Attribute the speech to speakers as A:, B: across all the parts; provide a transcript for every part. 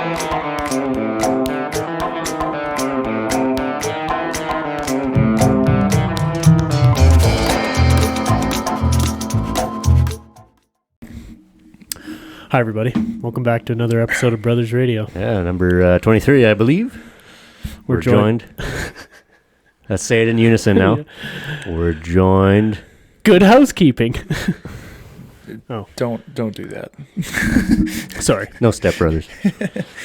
A: Hi, everybody. Welcome back to another episode of Brothers Radio.
B: Yeah, number 23, I believe. We're joined. Let's say it in unison now. We're joined.
A: Good housekeeping.
C: Oh, don't do that.
A: Sorry.
B: No stepbrothers.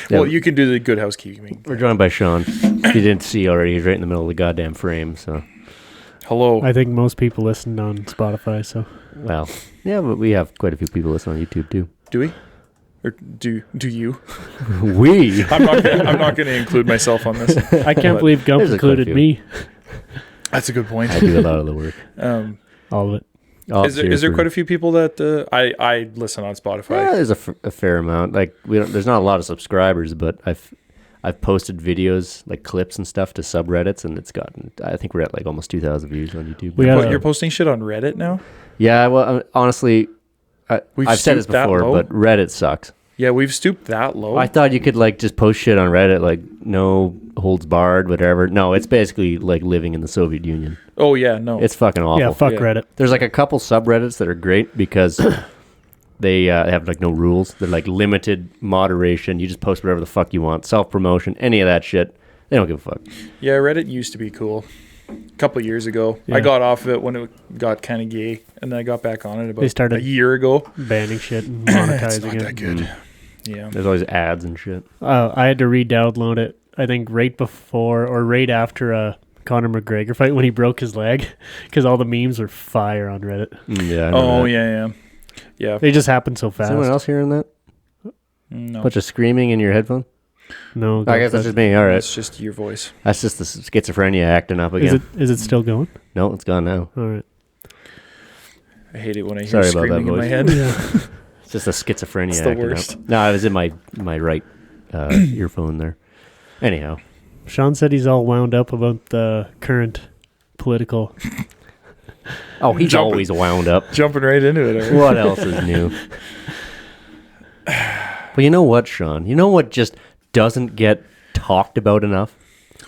C: Well, you can do the good housekeeping.
B: We're joined by Shawn. If you didn't see already, he's right in the middle of the goddamn frame. So,
C: hello.
A: I think most people listen on Spotify. So,
B: well, yeah, but we have quite a few people listening on YouTube too.
C: Do we? Or do you?
B: We.
C: I'm not going to include myself on this.
A: I can't believe Gump included me.
C: That's a good point.
B: I do a lot of the work.
A: All of it.
C: Is there quite a few people that I listen on Spotify?
B: Yeah, there's a fair amount. Like there's not a lot of subscribers, but I've posted videos like clips and stuff to subreddits, and it's gotten. I think we're at like almost 2,000 views on YouTube.
C: You're posting shit on Reddit now?
B: Yeah, well, honestly, I've said this before, but Reddit sucks.
C: Yeah, we've stooped that low.
B: I thought you could like just post shit on Reddit, like no holds barred, whatever. No, it's basically like living in the Soviet Union.
C: Oh yeah, no,
B: it's fucking awful.
A: Yeah, fuck Reddit.
B: There's like a couple subreddits that are great because they have like no rules. They're like limited moderation. You just post whatever the fuck you want, self promotion, any of that shit. They don't give a fuck.
C: Yeah, Reddit used to be cool. A couple of years ago, I got off of it when it got kind of gay, and then I got back on it about a year ago.
A: Banning shit and monetizing
C: it's not that good. Yeah,
B: there's always ads and shit.
A: I had to re-download it. I think right before or right after Conor McGregor fight when he broke his leg, because all the memes were fire on Reddit.
B: Yeah.
C: Yeah.
A: They just happen so fast.
B: Is anyone else hearing that?
C: No.
B: Bunch of screaming in your headphone?
A: No.
B: I guess that's just me. All right.
C: It's just your voice.
B: That's just the schizophrenia acting up again.
A: Is it still going?
B: No, it's gone now.
A: All right.
C: I hate it when I hear screaming in my head.
A: Yeah.
B: It's just a schizophrenia
C: it's the
B: acting
C: worst.
B: up. No, I was in my right earphone there. Anyhow.
A: Shawn said he's all wound up about the current political...
B: Oh, he's always wound up.
C: Jumping right into it. Right?
B: What else is new? But you know what, Shawn? You know what just doesn't get talked about enough?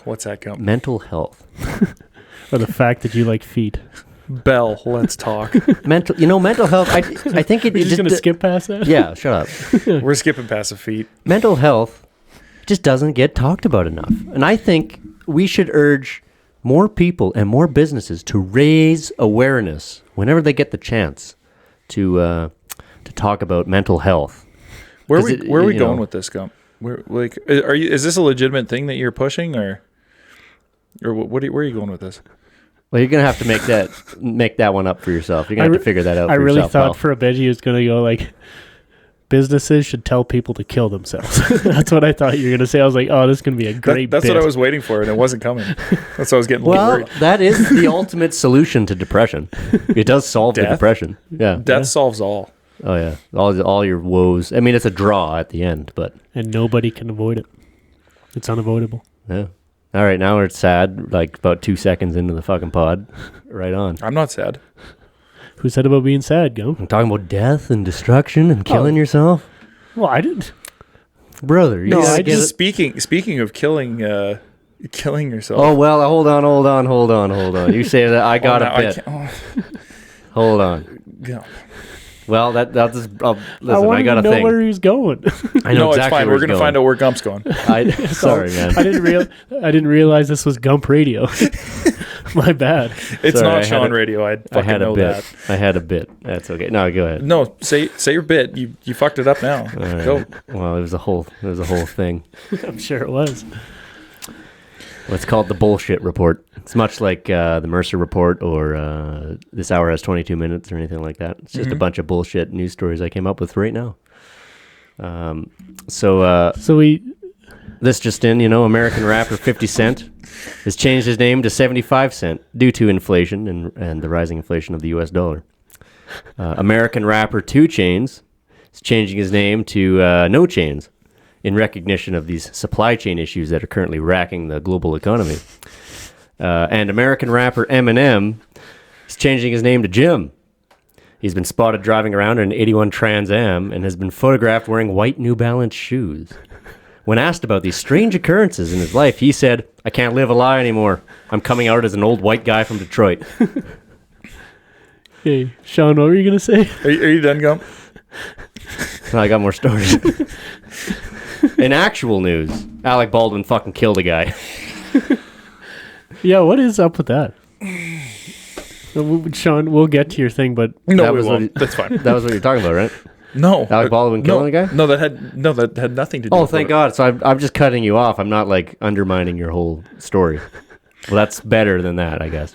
C: What's that, Gump?
B: Mental health.
A: Or the fact that you like feet.
C: Bell, let's talk.
B: mental health. I think
A: We're just going to skip past that?
B: Yeah, shut up.
C: We're skipping past the feet.
B: Mental health just doesn't get talked about enough. And I think we should urge more people and more businesses to raise awareness whenever they get the chance to talk about mental health.
C: Where are we going with this, Gump? Is this a legitimate thing that you're pushing, or where are you going with this?
B: Well, you're gonna have to make that one up for yourself. You're gonna have to figure that out. I
A: really
B: thought
A: pal. For a bit he was gonna go like, businesses should tell people to kill themselves. That's what I thought you were gonna say. I was like, oh, this is gonna be a great.
C: That's what I was waiting for, and it wasn't coming. That's why I was getting worried.
B: That is the ultimate solution to depression. It does solve the depression. Yeah,
C: death solves all.
B: Oh yeah, all your woes. I mean, it's a draw at the end,
A: and nobody can avoid it. It's unavoidable.
B: Yeah. All right, now we're sad. Like about 2 seconds into the fucking pod. Right on.
C: I'm not sad.
A: Who said about being sad, Go?
B: I'm talking about death and destruction and killing yourself.
A: Well, I didn't.
B: Brother,
C: speaking of killing yourself.
B: Oh well, hold on. You say that I got a bit. Hold on.
C: Yeah.
B: Well, that's listen.
A: I
B: got a
A: know
B: thing.
A: where he's going.
C: I know exactly. It's fine. We're gonna find out where Gump's going.
B: Sorry, man.
A: I didn't realize this was Gump Radio. My bad.
C: It's not Shawn Radio. I had a
B: bit.
C: That.
B: I had a bit. That's okay. No, go ahead.
C: No, say your bit. You fucked it up now.
B: Right.
C: Go.
B: Well, it was a whole thing.
A: I'm sure it was.
B: What's called the bullshit report. It's much like the Mercer report or This Hour Has 22 Minutes or anything like that. It's just a bunch of bullshit news stories I came up with right now. This just in, American rapper 50 Cent has changed his name to 75 Cent due to inflation and the rising inflation of the U.S. dollar. American rapper 2 Chainz is changing his name to No Chains in recognition of these supply chain issues that are currently racking the global economy. And American rapper Eminem is changing his name to Jim. He's been spotted driving around in an 81 Trans Am and has been photographed wearing white New Balance shoes. When asked about these strange occurrences in his life, he said, "I can't live a lie anymore. I'm coming out as an old white guy from Detroit."
A: Hey, Shawn, what were you going to say?
C: Are you done, Gump?
B: I got more stories. In actual news, Alec Baldwin fucking killed a guy.
A: Yeah, what is up with that? Shawn, we'll get to your thing, but
C: No, we won't. That's fine.
B: That was what you're talking about, right?
C: No.
B: Alec Baldwin killing a guy?
C: No, that had nothing to do
B: Oh,
C: with
B: thank
C: it.
B: God. So I'm just cutting you off. I'm not like undermining your whole story. Well, that's better than that, I guess.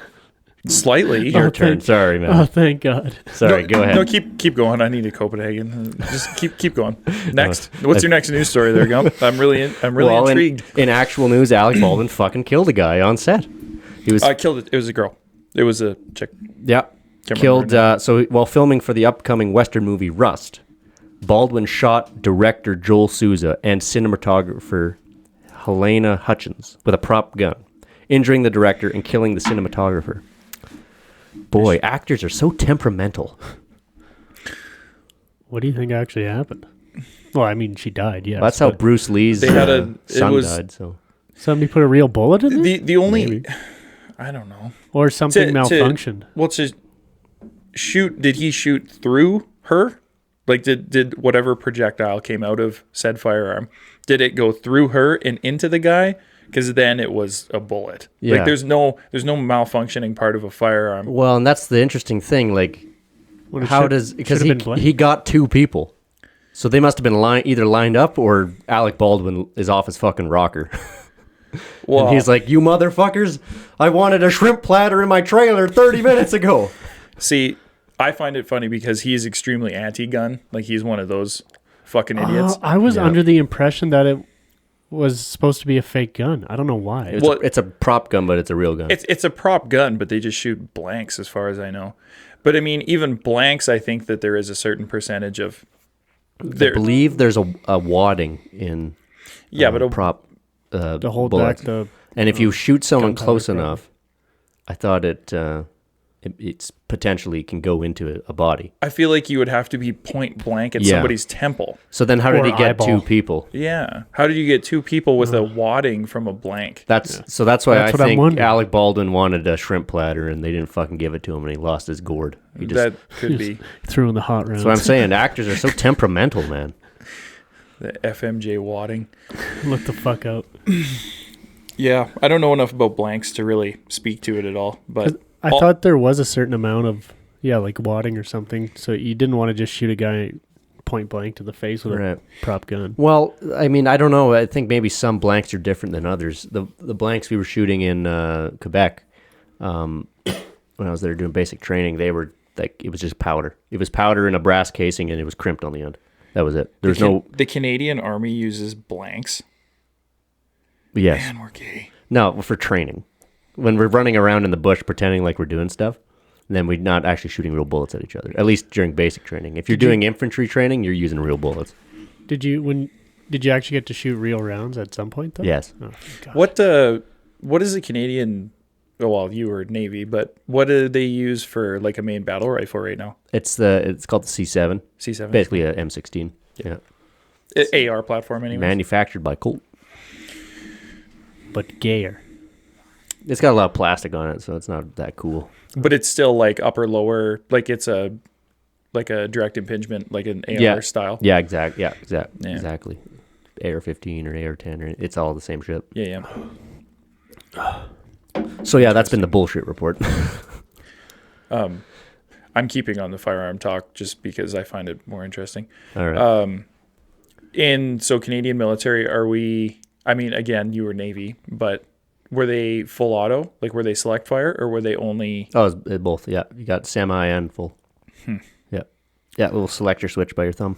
C: Slightly.
B: Your turn. Sorry, man.
A: oh, thank God.
B: Sorry, go ahead.
C: No, keep going. I need a Copenhagen. Just keep going. Next. What's your next news story there, Gump? I'm really intrigued.
B: In actual news, Alec Baldwin fucking killed a guy on set. He was
C: killed it. It was a girl. It was a chick.
B: Yeah. Killed. So while filming for the upcoming Western movie Rust, Baldwin shot director Joel Souza and cinematographer Helena Hutchins with a prop gun, injuring the director and killing the cinematographer. Boy, actors are so temperamental.
A: What do you think actually happened? Well, I mean, she died, yes.
B: Well, that's how Bruce Lee's son died. So
A: somebody put a real bullet in there?
C: The only... Maybe. I don't know.
A: Or something malfunctioned.
C: Did he shoot through her? Like, did whatever projectile came out of said firearm, did it go through her and into the guy? Because then it was a bullet.
B: Yeah.
C: Like, there's no malfunctioning part of a firearm.
B: Well, and that's the interesting thing. Like, because he got two people, so they must have been either lined up or Alec Baldwin is off his fucking rocker. Well, and he's like, "You motherfuckers! I wanted a shrimp platter in my trailer 30 minutes ago."
C: See, I find it funny because he's extremely anti-gun. Like, he's one of those fucking idiots.
A: I was under the impression that it was supposed to be a fake gun. I don't know why.
B: It's a prop gun, but it's a real gun.
C: It's a prop gun, but they just shoot blanks as far as I know. But I mean, even blanks, I think that there is a certain percentage of...
B: I believe there's a wadding in
C: but a
B: prop
A: to hold
B: bullet.
A: back the...
B: And if you shoot someone close enough, I thought it's potentially can go into a body.
C: I feel like you would have to be point blank at somebody's temple.
B: So then how did he get two people?
C: Yeah. How did you get two people with a wadding from a blank?
B: So that's why I think Alec Baldwin wanted a shrimp platter and they didn't fucking give it to him and he lost his gourd.
C: That could be.
A: Threw in the hot rounds.
B: That's what I'm saying. Actors are so temperamental, man.
C: The FMJ wadding.
A: Look the fuck out.
C: Yeah. I don't know enough about blanks to really speak to it at all, but...
A: I thought there was a certain amount of, like wadding or something. So you didn't want to just shoot a guy point blank to the face with a prop gun.
B: Well, I mean, I don't know. I think maybe some blanks are different than others. The blanks we were shooting in Quebec, when I was there doing basic training, they were like, it was just powder. It was powder in a brass casing and it was crimped on the end. That was it. There's
C: The Canadian Army uses blanks.
B: Yes.
C: Man, we're gay.
B: No, for training. When we're running around in the bush pretending like we're doing stuff, then we're not actually shooting real bullets at each other, at least during basic training. If you're doing infantry training, you're using real bullets.
A: Did you actually get to shoot real rounds at some point, though?
B: Yes.
A: Oh,
C: what is the Canadian... Well, you were Navy, but what do they use for like a main battle rifle right now?
B: It's called the C7.
C: C7?
B: Basically a M16. Yeah.
C: AR platform anyway.
B: Manufactured by Colt.
A: But gayer.
B: It's got a lot of plastic on it, so it's not that cool.
C: But it's still like upper lower, like it's a direct impingement, like an AR style.
B: Yeah, exactly. Exactly. AR-15 or AR-10, it's all the same shit.
C: Yeah.
B: So yeah, that's been the bullshit report.
C: I'm keeping on the firearm talk just because I find it more interesting.
B: All right.
C: So Canadian military, are we? I mean, again, you were Navy, but were they full auto? Like, were they select fire, or were they only?
B: Oh, it was both. Yeah, you got semi and full. Yeah, a little selector switch by your thumb.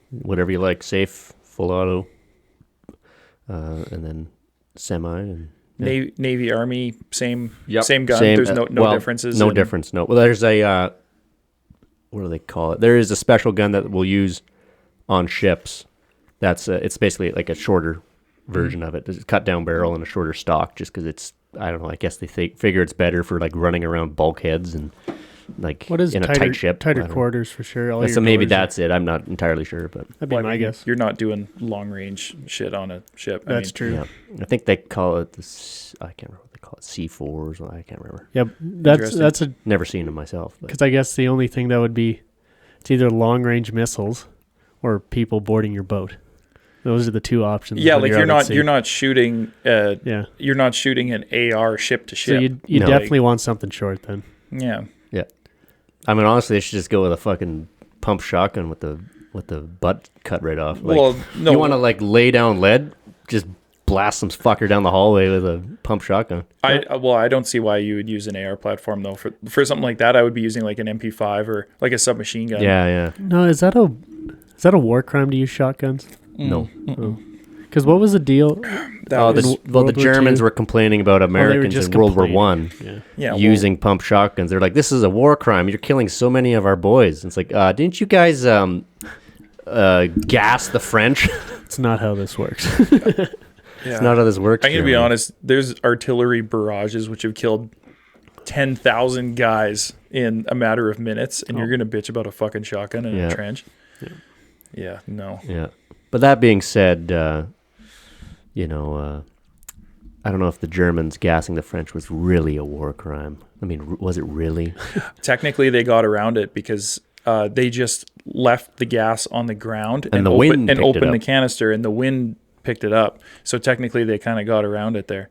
B: Whatever you like, safe, full auto, and then semi and. Yeah.
C: Navy, Army, same gun. There's no differences.
B: No difference. No. Well, there's a what do they call it? There is a special gun that we'll use on ships. That's it's basically like a shorter version of it. It's a cut down barrel and a shorter stock, just because it's I don't know. I guess they figure it's better for like running around bulkheads and like
A: What is
B: in a
A: tighter,
B: tight ship. I
A: tighter
B: don't know.
A: quarters for sure. All
B: So
A: your
B: maybe
A: doors
B: that's it. I'm not entirely sure, but
A: that'd be
C: Well, I
A: my
C: mean,
A: guess.
C: You're not doing long range shit on a ship.
A: That's true.
B: yeah, I think they call it this. I can't remember what they call it. C4s. I can't remember.
A: Yeah, that's
C: Interesting.
A: a
B: Never seen them myself. But.
A: because I guess the only thing that would be it's either long range missiles or people boarding your boat. Those are the two options.
C: Yeah,
A: when
C: like
A: out at sea.
C: you're not shooting.
A: Yeah,
C: You're not shooting an AR ship to
A: so
C: ship.
A: you
B: No.
A: definitely want something short then.
C: Yeah.
B: Yeah, I mean, honestly, they should just go with a fucking pump shotgun with the butt cut right off. Like,
C: Well, no.
B: you want to like lay down lead, just blast some fucker down the hallway with a pump shotgun.
C: I don't see why you would use an AR platform though. For something like that, I would be using like an MP5 or like a submachine gun.
B: Yeah.
A: No, is that a war crime to use shotguns?
B: No.
A: Because what was the deal?
C: That
B: Oh,
C: was,
B: the
A: World War
B: Germans
A: II?
B: were complaining about Americans
A: just
B: in World War
A: complaining.
B: One
A: Yeah.
B: using pump shotguns. They're like, "This is a war crime. You're killing so many of our boys." And it's like, didn't you guys gas the French?
A: It's not how this works.
B: It's not how this works.
C: I'm gonna be
B: Jeremy.
C: honest. There's artillery barrages which have killed 10,000 guys in a matter of minutes, and you're gonna bitch about a fucking shotgun in
B: Yeah.
C: a trench. Yeah, no.
B: Yeah, but that being said, I don't know if the Germans gassing the French was really a war crime. I mean, was it really?
C: Technically, they got around it because they just left the gas on the ground
B: And the wind picked it
C: opened the
B: up.
C: canister, and the wind picked it up. So technically, they kind of got around it there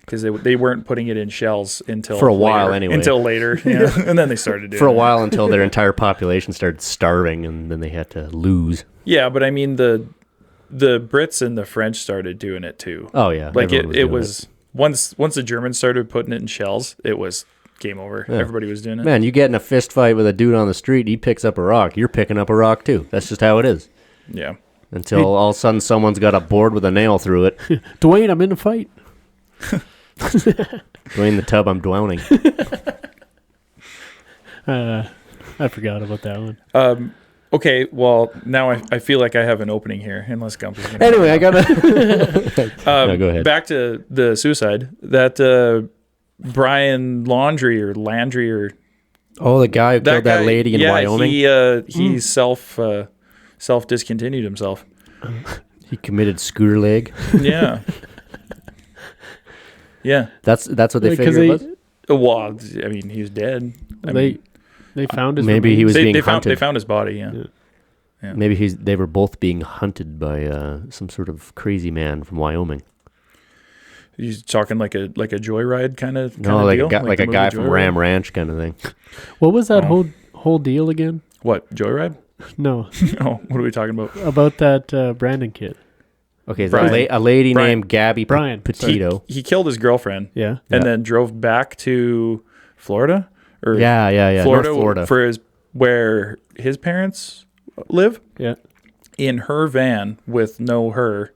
C: because they weren't putting it in shells until
B: For a while
C: later,
B: anyway.
C: Until later, yeah. And then they started doing
B: For a
C: it.
B: while until their entire population started starving, and then they had to lose.
C: Yeah, but I mean the Brits and the French started doing it too.
B: Oh yeah,
C: Like
B: everyone
C: it
B: doing
C: was once the Germans started putting it in shells, it was game over.
B: Yeah.
C: Everybody was doing it.
B: Man, you get in a fist fight with a dude on the street, he picks up a rock. You're picking up a rock too. That's just how it is.
C: Yeah.
B: Until all of a sudden someone's got a board with a nail through it.
A: Dwayne, I'm in a fight.
B: Dwayne the tub, I'm drowning.
A: I forgot about that one.
C: Okay, well, now I feel like I have an opening here, unless Gump is gonna
B: Anyway, I gotta. No, go ahead.
C: Back to the suicide. That Brian Landry or
B: Oh, the guy who killed that
C: guy,
B: lady in
C: yeah,
B: Wyoming.
C: He self discontinued himself.
B: He committed scooter leg.
C: Yeah. Yeah.
B: That's what they
A: Because
B: figured it was.
C: Well, I mean, he's dead. I mean,
A: They found his
B: Maybe he was being
C: they
B: hunted.
C: found his body. Yeah. Yeah.
B: Maybe they were both being hunted by some sort of crazy man from Wyoming.
C: He's talking like a joyride kind of
B: No, like
C: deal?
B: a
C: the
B: guy
C: movie
B: from
C: Joyride?
B: Ram Ranch kind of thing.
A: What was that
C: Oh.
A: whole deal again?
C: What, joyride?
A: No,
C: Oh, what are we talking about?
A: about that Brandon kid.
B: Okay,
C: Brian.
B: a lady
C: Brian.
B: named Gabby
A: Brian.
B: Petito.
C: He killed his girlfriend
A: Yeah.
C: and
B: Yeah.
C: then drove back to Florida or
B: Yeah.
C: Florida,
B: North Florida.
C: for where his parents live,
A: Yeah.
C: in her van with her,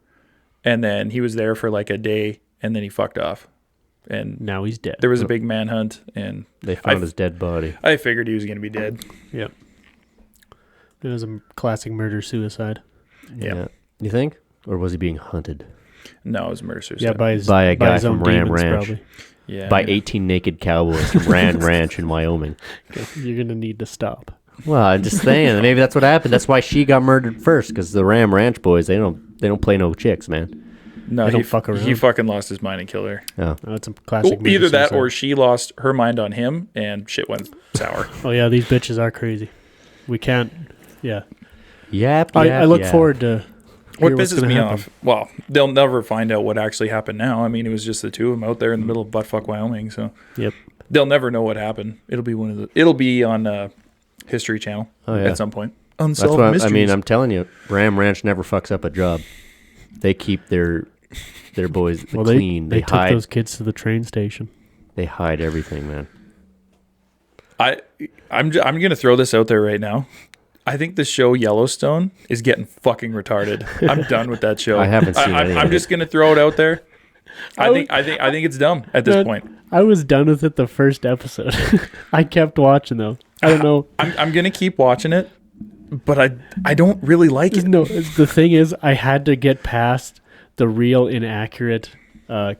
C: and then he was there for like a day and then he fucked off. And
A: Now he's dead.
C: there was a big manhunt, and
B: They found
C: I-
B: his dead body.
C: I figured he was going to be dead.
A: Yep. It was a classic murder-suicide.
C: Yeah.
B: You think? Or was he being hunted
C: No, it was murder suicide.
A: Yeah,
B: By a guy
A: his own
B: from Ram
A: demons,
B: Ranch.
A: probably.
C: yeah,
B: by
C: yeah.
B: 18 naked cowboys from Ram Ranch in Wyoming?
A: Okay, you're gonna need to stop.
B: Well, I'm just saying. Maybe that's what happened. That's why she got murdered first. Because the Ram Ranch boys, they don't play no chicks, man.
C: No,
A: They don't
C: he
A: fuck around.
C: He fucking lost his mind and killed her.
B: Oh,
A: That's a classic.
C: Well, either that
A: murder-suicide.
C: or she lost her mind on him and shit went sour.
A: Oh yeah, these bitches are crazy. We can't. Yeah.
B: yep.
A: I look forward to.
C: What
A: hear what's
C: pisses
A: gonna
C: me
A: happen.
C: off? Well, they'll never find out what actually happened now. I mean, it was just the two of them out there in the middle of buttfuck Wyoming, so
A: Yep.
C: they'll never know what happened. It'll be on History Channel at some point.
B: That's
C: Unsolved
B: what
C: mysteries.
B: I mean. I'm telling you, Ram Ranch never fucks up a job. They keep their boys clean.
A: They took
B: hide.
A: those kids to the train station.
B: They hide everything, man.
C: I'm gonna throw this out there right now. I think the show Yellowstone is getting fucking retarded. I'm done with that show.
B: I haven't seen any of
C: I'm
B: it.
C: just gonna throw it out there. I think it's dumb at this point.
A: I was done with it the first episode. I kept watching though. I don't know.
C: I'm gonna keep watching it, but I don't really like it.
A: No, the thing is, I had to get past the real inaccurate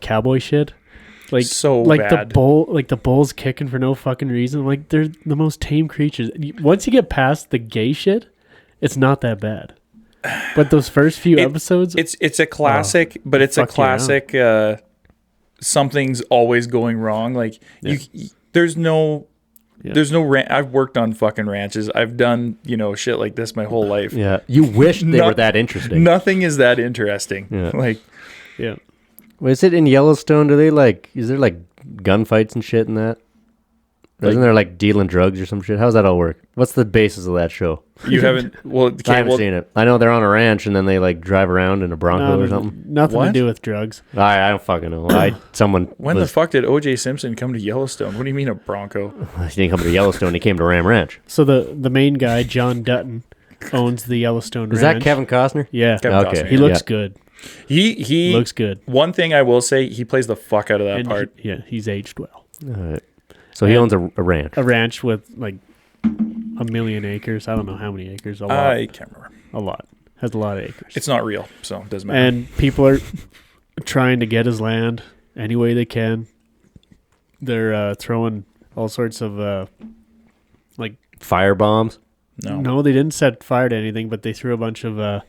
A: cowboy shit. Like
C: So
A: like
C: bad.
A: the bull's kicking for no fucking reason. Like they're the most tame creatures. Once you get past the gay shit, it's not that bad. But those first few episodes,
C: It's a classic, but it's a
A: fuck you around.
C: classic. Something's always going wrong. Like there's no.
A: Yeah.
C: There's no I've worked on fucking ranches. I've done, shit like this my whole life.
B: Yeah. You wish they were that interesting.
C: Nothing is that interesting.
B: Yeah.
C: Like,
A: yeah.
B: Well, is it in Yellowstone? Is there like gunfights and shit in that? Isn't there like dealing drugs or some shit? How's that all work? What's the basis of that show?
C: you haven't,
B: I haven't seen it. I know they're on a ranch and then they like drive around in a Bronco or something.
A: Nothing
C: What?
A: to do with drugs.
B: I don't fucking know.
C: when the fuck did O.J. Simpson come to Yellowstone? What do you mean a Bronco?
B: He didn't come to Yellowstone. He came to Ram Ranch.
A: So the main guy, John Dutton, owns the Yellowstone
B: Is
A: Ranch.
B: that Kevin Costner?
A: Yeah.
C: Kevin
B: Okay.
C: Costner.
A: He looks
B: Yeah.
A: good.
C: He
A: Looks good.
C: One thing I will say, he plays the fuck out of that
A: And
C: part.
A: he's aged well.
B: All right. So he owns a ranch.
A: A ranch with like 1 million acres. I don't know how many acres. A lot.
C: I can't remember.
A: A lot. Has a lot of acres.
C: It's not real, so it doesn't matter.
A: And people are trying to get his land any way they can. They're throwing all sorts of
B: Fire bombs.
C: no.
A: they didn't set fire to anything, but they threw a bunch of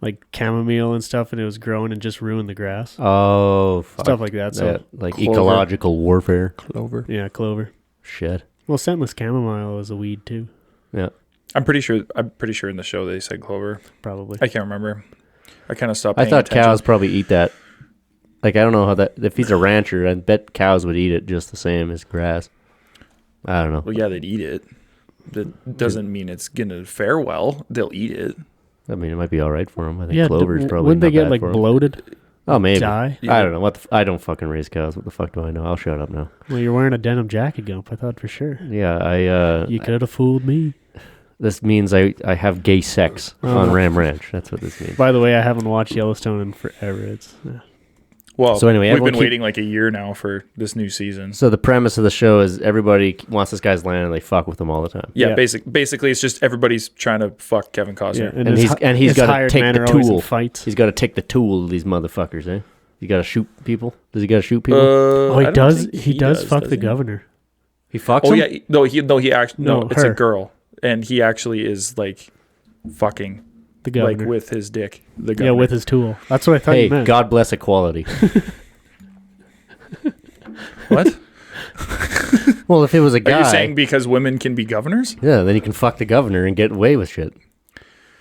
A: like chamomile and stuff, and it was growing and just ruined the grass.
B: Oh, fuck.
A: Stuff like that. So
B: like
C: Clover.
B: ecological warfare.
C: Clover.
A: yeah, clover.
B: Shit.
A: Well, scentless chamomile is a weed too,
B: Yeah.
C: I'm pretty sure in the show they said clover.
A: probably.
C: I can't remember. I kind of stopped
B: I
C: paying
B: thought
C: attention.
B: cows probably eat that. Like, I don't know how that... If he's a rancher, I bet cows would eat it just the same as grass. I don't know.
C: Well, yeah, they'd eat it. That doesn't mean it's going to fare well. They'll eat it.
B: I mean, it might be all right for them. I think
A: Yeah,
B: clover is probably
A: wouldn't they
B: not
A: get
B: bad
A: like
B: for 'em.
A: bloated?
B: Oh, maybe.
A: Die?
B: I don't know. I don't fucking raise cows. What the fuck do I know? I'll shut up now.
A: Well, you're wearing a denim jacket, Gump. I thought for sure.
B: Yeah,
A: You could have fooled me.
B: this means I have gay sex on
A: Oh.
B: Ram Ranch. That's what this means.
A: By the way, I haven't watched Yellowstone in forever. It's
C: Well,
B: So anyway,
C: we've
B: everyone
C: been
B: keep-
C: waiting like a year now for this new season.
B: So the premise of the show is everybody wants this guy's land and they fuck with him all the time.
C: Yeah,
A: Yeah.
C: basically it's just everybody's trying to fuck Kevin
A: yeah,
C: Costner.
B: And he's
A: his
B: got to
A: hired
B: take
A: men
B: the
A: are always in
B: tool.
A: fights.
B: He's got to take the tool of these motherfuckers, eh? You got to shoot people? Does he got to shoot people?
A: Oh,
C: I
A: he
C: don't
A: does.
C: think
A: He does fuck
C: does
A: the
C: he?
A: governor.
B: He fucks
C: Oh
B: him?
C: yeah, he actually
A: No,
C: it's a
A: her.
C: girl, and he actually is like fucking
A: The governor.
C: like with his dick. The
A: yeah,
C: governor.
A: with his tool. That's what I thought
B: Hey,
A: you meant.
B: God bless equality.
C: What?
B: Well, if it was a
C: Are
B: guy,
C: you saying because women can be governors?
B: yeah, then you can fuck the governor and get away with shit.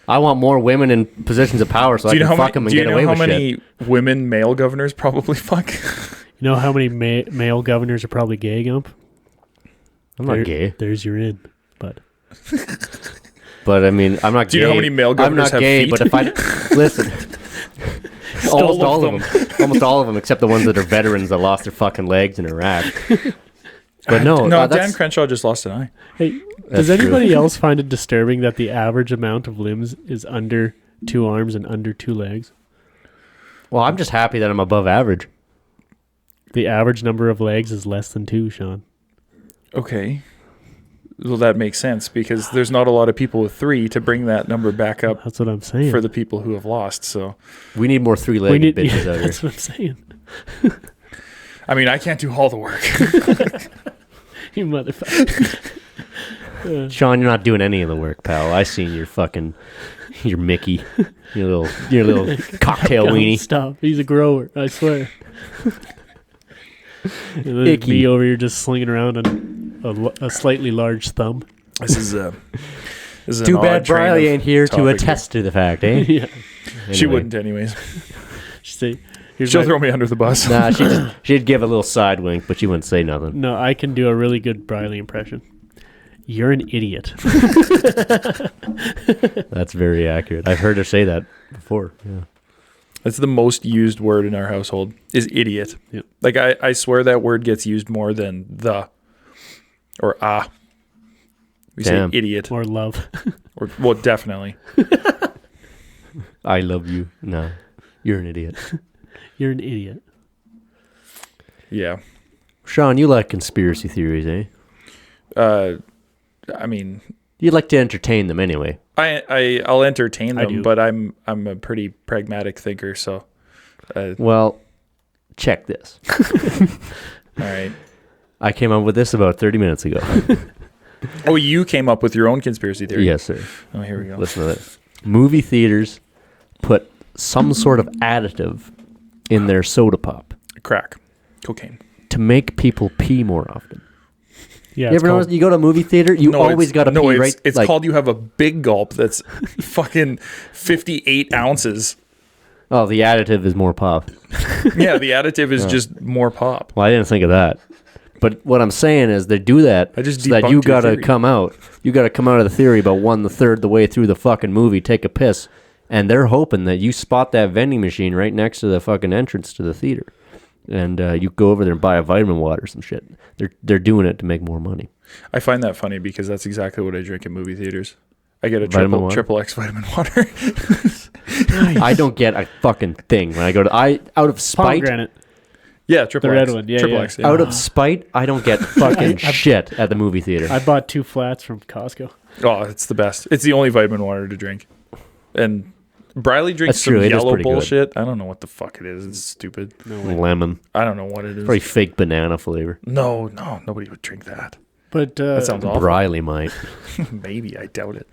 B: I want more women in positions of power so I
C: Do you
B: can
C: know how
B: fuck them
C: many?
B: and
C: Do you
B: get
C: know
B: away
C: how
B: with
C: many
B: shit.
C: women male governors probably fuck?
A: You know how many male governors are probably gay, Gump?
B: I'm not gay,
A: There's your in. But
B: but I mean, I'm not
C: Do
B: gay.
C: you know how many male
B: I'm
C: governors
B: not
C: have
B: gay,
C: feet?
B: but if I listen, almost
C: of
B: all of them, almost all of them, except the ones that are veterans that lost their fucking legs in Iraq. But no,
C: no, Dan
B: that's
C: Crenshaw just lost an eye.
A: hey,
B: That's
A: does anybody else find it disturbing that the average amount of limbs is under 2 arms and under 2 legs?
B: well, I'm just happy that I'm above average.
A: The average number of legs is less than 2, Sean.
C: Okay. Well, that makes sense because there's not a lot of people with 3 to bring that number back up
A: That's what I'm saying.
C: for the people who have lost. So,
B: We need more
A: we
B: three-legged
A: need,
B: bitches
A: yeah,
B: out here.
A: that's what I'm saying.
C: I mean, I can't do all the work.
A: You motherfucker.
B: Sean, you're not doing any of the work, pal. I seen your Mickey, your little cocktail
A: Don't
B: weenie.
A: Stop. He's a grower, I swear. And then
B: Icky.
A: me over here just slinging around a slightly large thumb.
C: This is an
B: Too
C: odd
B: bad
C: train
B: Briley
C: of
B: ain't here to
C: topic
B: attest to the fact, eh?
A: Yeah.
C: She
B: Anyway.
C: wouldn't, anyways.
A: She'd say, here's
C: She'll
A: my-
C: throw me under the bus.
B: Nah, she'd give a little side wink, but she wouldn't say nothing.
A: No, I can do a really good Briley impression. You're an idiot.
B: That's very accurate. I've heard her say that before. Yeah.
C: That's the most used word in our household is idiot.
A: Yep.
C: Like I swear that word gets used more than the or ah. We
B: Damn.
C: say idiot.
A: Or love.
C: Or well, definitely.
B: I love you. No, you're an idiot.
A: You're an idiot.
C: Yeah.
B: Sean, you like conspiracy theories, eh?
C: I mean,
B: You like to entertain them anyway.
C: I'll entertain
A: I
C: them,
A: do.
C: but I'm a pretty pragmatic thinker, so
B: Well, check this.
C: All right.
B: I came up with this about 30 minutes ago.
C: Oh, you came up with your own conspiracy theory.
B: Yes, sir.
C: Oh, here we go.
B: Listen to this. Movie theaters put some sort of additive in their soda pop
C: Crack. Cocaine.
B: to make people pee more often.
A: Yeah,
B: You
A: it's
B: ever
A: called,
B: notice you go to a movie theater, you always got to pee,
C: it's,
B: right?
C: It's
B: like,
C: called you have a big gulp that's fucking 58 ounces.
B: oh, the additive is more pop.
C: Yeah, the additive is just more pop.
B: Well, I didn't think of that. But what I'm saying is they do that
C: I just
B: so that
C: debunked
B: you
C: your
B: got to
C: theory.
B: come out. You got to come out of the theory about 1/3 the way through the fucking movie, take a piss, and they're hoping that you spot that vending machine right next to the fucking entrance to the theater. And you go over there and buy a vitamin water or some shit. They're doing it to make more money.
C: I find that funny because that's exactly what I drink in movie theaters. I get a
B: Vitamin water?
C: triple X vitamin water.
B: I don't get a fucking thing when I go to out of spite.
A: pomegranate.
C: Yeah, triple
A: The
C: X.
A: red one, yeah,
C: triple
A: yeah.
C: X. Yeah.
B: Out of spite, I don't get fucking shit at the movie theater.
A: I bought 2 flats from Costco.
C: Oh, it's the best. It's the only vitamin water to drink. And Briley drinks
B: That's
C: some
B: true, it is
C: yellow
B: pretty good.
C: bullshit. I don't know what the fuck it is. It's stupid.
A: No way.
B: Lemon,
C: I don't know what it is.
B: probably fake banana flavor.
C: No, nobody would drink that.
A: But
C: That sounds awful.
B: Briley might.
C: Maybe, I doubt it.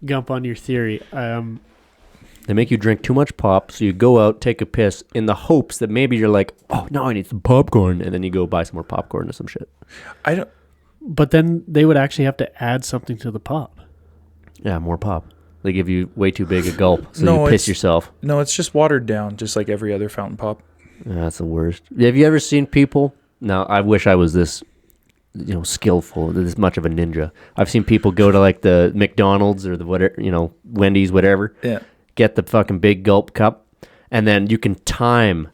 A: Gump on your theory.
B: They make you drink too much pop, so you go out, take a piss, in the hopes that maybe you're like, oh, now I need some popcorn, and then you go buy some more popcorn or some shit.
C: I don't.
A: But then they would actually have to add something to the pop.
B: Yeah, more pop. They give you way too big a gulp, so
C: No,
B: you piss
C: it's-
B: yourself.
C: No, it's just watered down, just like every other fountain pop.
B: Yeah, that's the worst. Have you ever seen people? Now, I wish I was this, skillful, this much of a ninja. I've seen people go to like the McDonald's or the whatever, Wendy's, whatever.
C: Yeah.
B: Get the fucking big gulp cup, and then you can time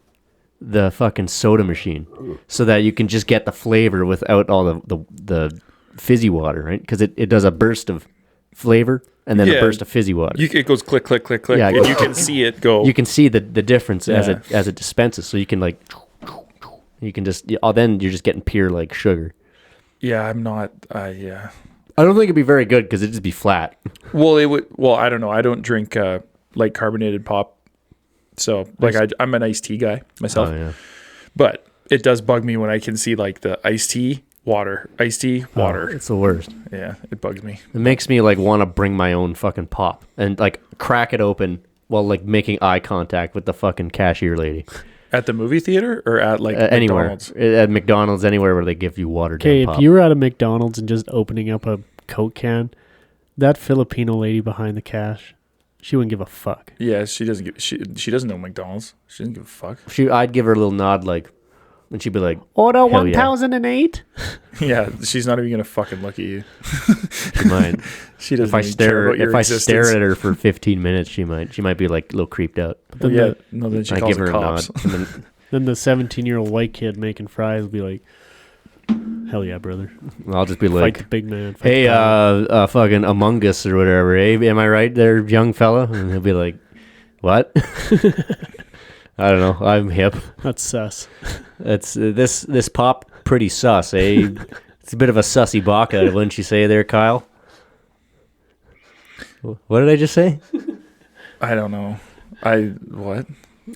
B: the fucking soda machine so that you can just get the flavor without all the fizzy water, right? Because it does a burst of flavor and then a
C: Yeah.
B: burst of fizzy water.
C: It goes click, click, click, click,
B: Yeah,
C: and you can see it go.
B: You can see the difference as
C: Yeah.
B: it dispenses, so you can like, you can just then you're just getting pure like sugar.
C: Yeah, I'm not. Yeah.
B: I don't think it'd be very good because it'd just be flat.
C: Well, it would. Well, I don't know. I don't drink like carbonated pop, so like I'm an iced tea guy myself.
B: Oh yeah.
C: But it does bug me when I can see like the iced tea water.
B: It's the worst.
C: Yeah, it bugs me.
B: It makes me like want to bring my own fucking pop and like crack it open while like making eye contact with the fucking cashier lady.
C: At the movie theater or at like
B: Anywhere.
C: McDonald's?
B: At McDonald's, anywhere where they give you watered down
A: Okay,
B: pop.
A: if you were at a McDonald's and just opening up a Coke can, that Filipino lady behind the cash, she wouldn't give a fuck.
C: Yeah, she doesn't give. She doesn't know McDonald's. She doesn't give a fuck.
B: I'd give her a little nod like, and she'd be like,
A: Order
B: Hell yeah.
A: 1008?
C: Yeah, she's not even gonna fucking look at you.
B: she might.
C: She doesn't.
B: if I
C: even care about your
B: stare
C: existence.
B: at her for 15 minutes, she might be like a little creeped out.
C: Well, yeah, no. Then she
B: I
C: calls
B: give
C: the
B: her a
C: cops.
B: nod. And then
A: Then the 17-year-old white kid making fries will be like, hell yeah, brother.
B: I'll just be
A: Fight
B: like,
A: the big man. Fight
B: hey,
A: the power."
B: fucking Among Us or whatever, eh? Am I right there, young fella? And he'll be like, what? I don't know. I'm hip.
A: That's sus.
B: It's this pop pretty sus, eh? It's a bit of a sussy baka, wouldn't you say there, Kyle? What did I just say?
C: I don't know. What?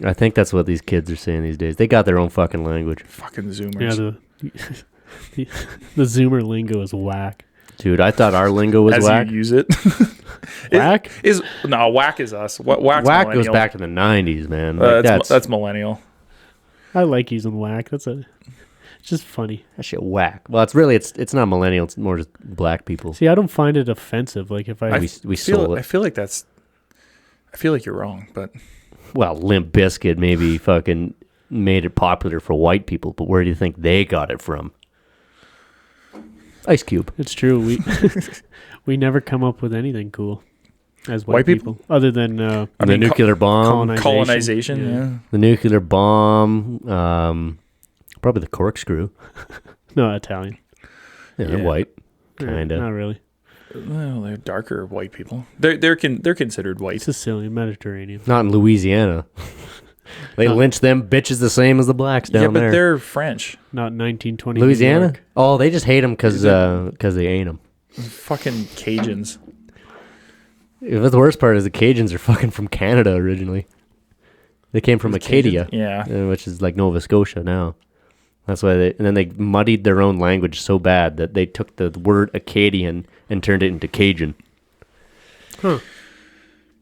B: I think that's what these kids are saying these days. They got their own fucking language.
C: Fucking Zoomers.
A: Yeah, the Zoomer lingo is whack.
B: Dude, I thought our lingo was
C: As
B: whack.
C: you use it.
A: Whack?
C: Whack is us. Whack's
B: Whack goes
C: millennial.
B: back to the 90s, man. Like,
C: That's millennial.
A: I like using whack. It's just funny.
B: that shit whack. Well, it's not millennial. It's more just black people.
A: See, I don't find it offensive. Like if I,
B: We sold
C: I
B: it.
C: feel like you're wrong, but
B: Well, Limp Bizkit maybe fucking made it popular for white people, but where do you think they got it from? Ice Cube.
A: it's true. We never come up with anything cool as white,
C: White people?
A: other than
B: The nuclear bomb.
C: colonization. Yeah.
B: The nuclear bomb. Probably the corkscrew.
A: No, Italian.
B: Yeah, they're
C: Yeah.
B: white.
A: Not
B: Kinda.
A: really.
C: Well, they're darker white people. They're considered white.
A: Sicilian, Mediterranean.
B: Not in Louisiana. They lynch them bitches the same as the blacks down
C: Yeah, but
B: there.
C: they're French.
A: Not 1920. New
B: Louisiana?
A: York.
B: Oh, they just hate them because they ain't them.
C: Fucking Cajuns.
B: The worst part is the Cajuns are fucking from Canada originally. They came from Acadia,
C: Yeah.
B: which is like Nova Scotia now. That's why and then they muddied their own language so bad that they took the word Acadian and turned it into Cajun.
A: Huh.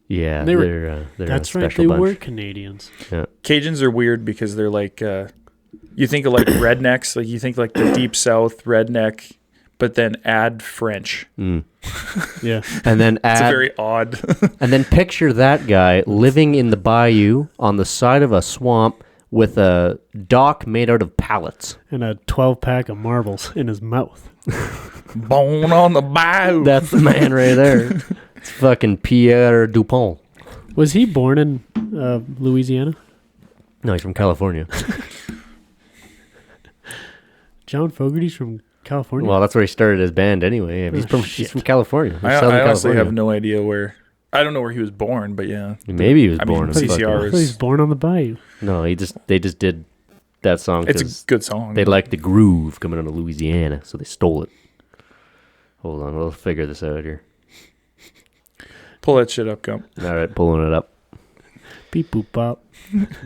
B: Yeah,
A: They were-
B: they're
A: That's
B: a
A: right.
B: special
A: They
B: bunch.
A: were Canadians.
B: Yeah.
C: Cajuns are weird because they're like, you think of like rednecks, like you think like the deep south redneck, but then add French.
A: Yeah.
B: And then
C: It's a
B: add,
C: very odd.
B: and then picture that guy living in the bayou on the side of a swamp with a dock made out of pallets.
A: And a 12-pack of marbles in his mouth.
C: Bone on the bayou.
B: That's the man right there. It's fucking Pierre Dupont.
A: Was he born in Louisiana?
B: No, he's from California.
A: John Fogerty's from California?
B: Well, that's where he started his band anyway. He's from California. He's
C: I
B: Southern
C: honestly
B: California.
C: have no idea where. I don't know where he was born, but yeah.
B: Maybe he was
C: I mean,
B: born in
C: CCR
B: fucking-
A: I thought he was born on the bayou.
B: No, they just did that song
C: It's
B: because
C: a good song.
B: they liked the groove coming out of Louisiana, so they stole it. Hold on, we'll figure this out here.
C: Pull that shit up, Gump.
B: All right, pulling it up.
A: Beep boop bop.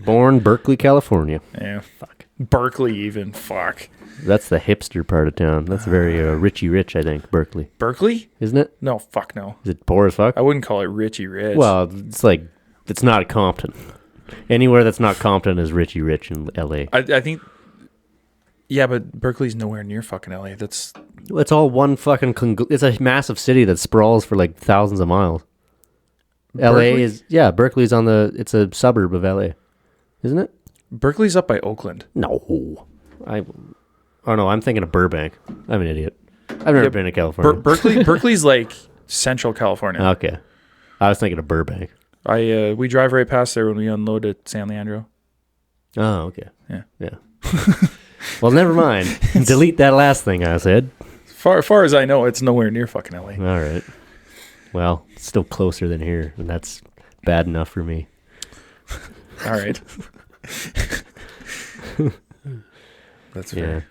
B: Born Berkeley, California.
C: Yeah. Fuck. Berkeley even. Fuck.
B: That's the hipster part of town. That's very Richie Rich, I think, Berkeley.
C: Berkeley?
B: Isn't it?
C: No, fuck no.
B: Is it poor as fuck?
C: I wouldn't call it Richie Rich.
B: Well, it's not Compton. Anywhere that's not Compton is Richie Rich in L.A.
C: I think. Yeah, but Berkeley's nowhere near fucking LA. That's
B: It's all one fucking... it's a massive city that sprawls for like thousands of miles. L.A.
C: Berkeley?
B: is... Yeah, Berkeley's on the... It's a suburb of L.A. Isn't it?
C: Berkeley's up by Oakland.
B: No. Oh, no, I'm thinking of Burbank. I'm an idiot. I've never been to California.
C: Berkeley's like Central California.
B: Okay. I was thinking of Burbank.
C: We drive right past there when we unload at San Leandro.
B: Oh, okay.
C: Yeah.
B: Well, never mind. Delete that last thing I said.
C: Far as I know, it's nowhere near fucking LA.
B: All right. Well, it's still closer than here, and that's bad enough for me.
C: All right. That's fair.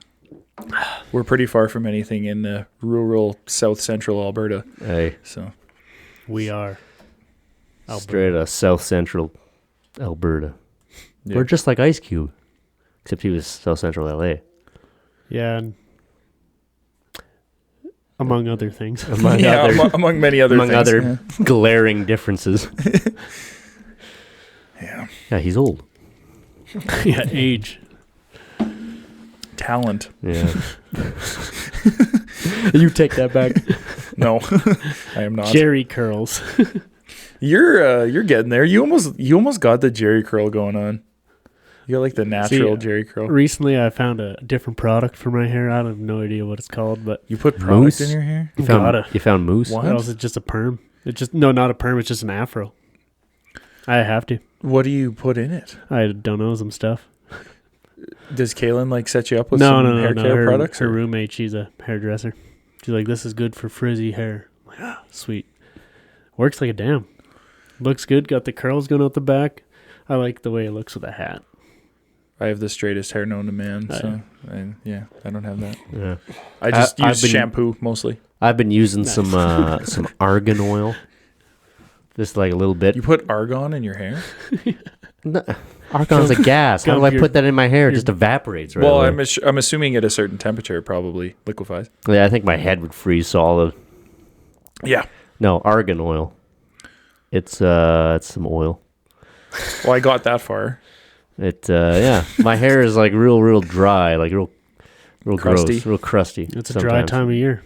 C: We're pretty far from anything in rural South Central Alberta.
B: Hey,
C: So
A: We are.
B: straight out of South Central Alberta.
C: yeah.
B: We're just like Ice Cube, except he was South Central LA.
A: Yeah. And among other things.
B: Among
C: yeah,
B: other,
C: among many other
B: among
C: things.
B: other glaring differences.
C: Yeah.
B: Yeah, he's old.
A: Yeah, age.
C: Talent.
B: Yeah. You take that back.
C: No, I am not.
A: Jerry curls.
C: You're getting there. You almost got the Jerry curl going on. You got like the natural Jerry curl.
A: Recently, I found a different product for my hair. I have no idea what it's called, but
C: You put product
B: Mousse?
C: in your hair?
B: You
A: Gotta.
B: found moose?
C: What?
A: or else it's just a perm. It's just not a perm. It's just an afro. I have to.
C: What do you put in it?
A: I don't know some stuff.
C: Does Kaylin like set you up with
A: No,
C: some
A: no,
C: hair
A: no.
C: care
A: Her,
C: products?
A: her
C: or-
A: roommate, she's a hairdresser. She's like, this is good for frizzy hair. I'm like, ah, sweet. Works like a damn. Looks good. Got the curls going out the back. I like the way it looks with a hat.
C: I have the straightest hair known to man,
A: Oh,
C: so I don't have that.
B: Yeah.
C: I just
B: I've
C: use
B: been-
C: shampoo mostly.
B: I've been using some argan oil. Just like a little bit.
C: You put argon in your hair?
B: No, argon's a gas. How do I put that in my hair? It just evaporates right
C: Well,
B: away.
C: I'm assuming at a certain temperature it probably liquefies.
B: Yeah, I think my head would freeze solid.
C: Yeah.
B: No, argan oil. It's some oil.
C: Well, I got that far.
B: My hair is like real dry, like real
C: Crusty.
B: gross, real crusty.
A: It's a dry time of year.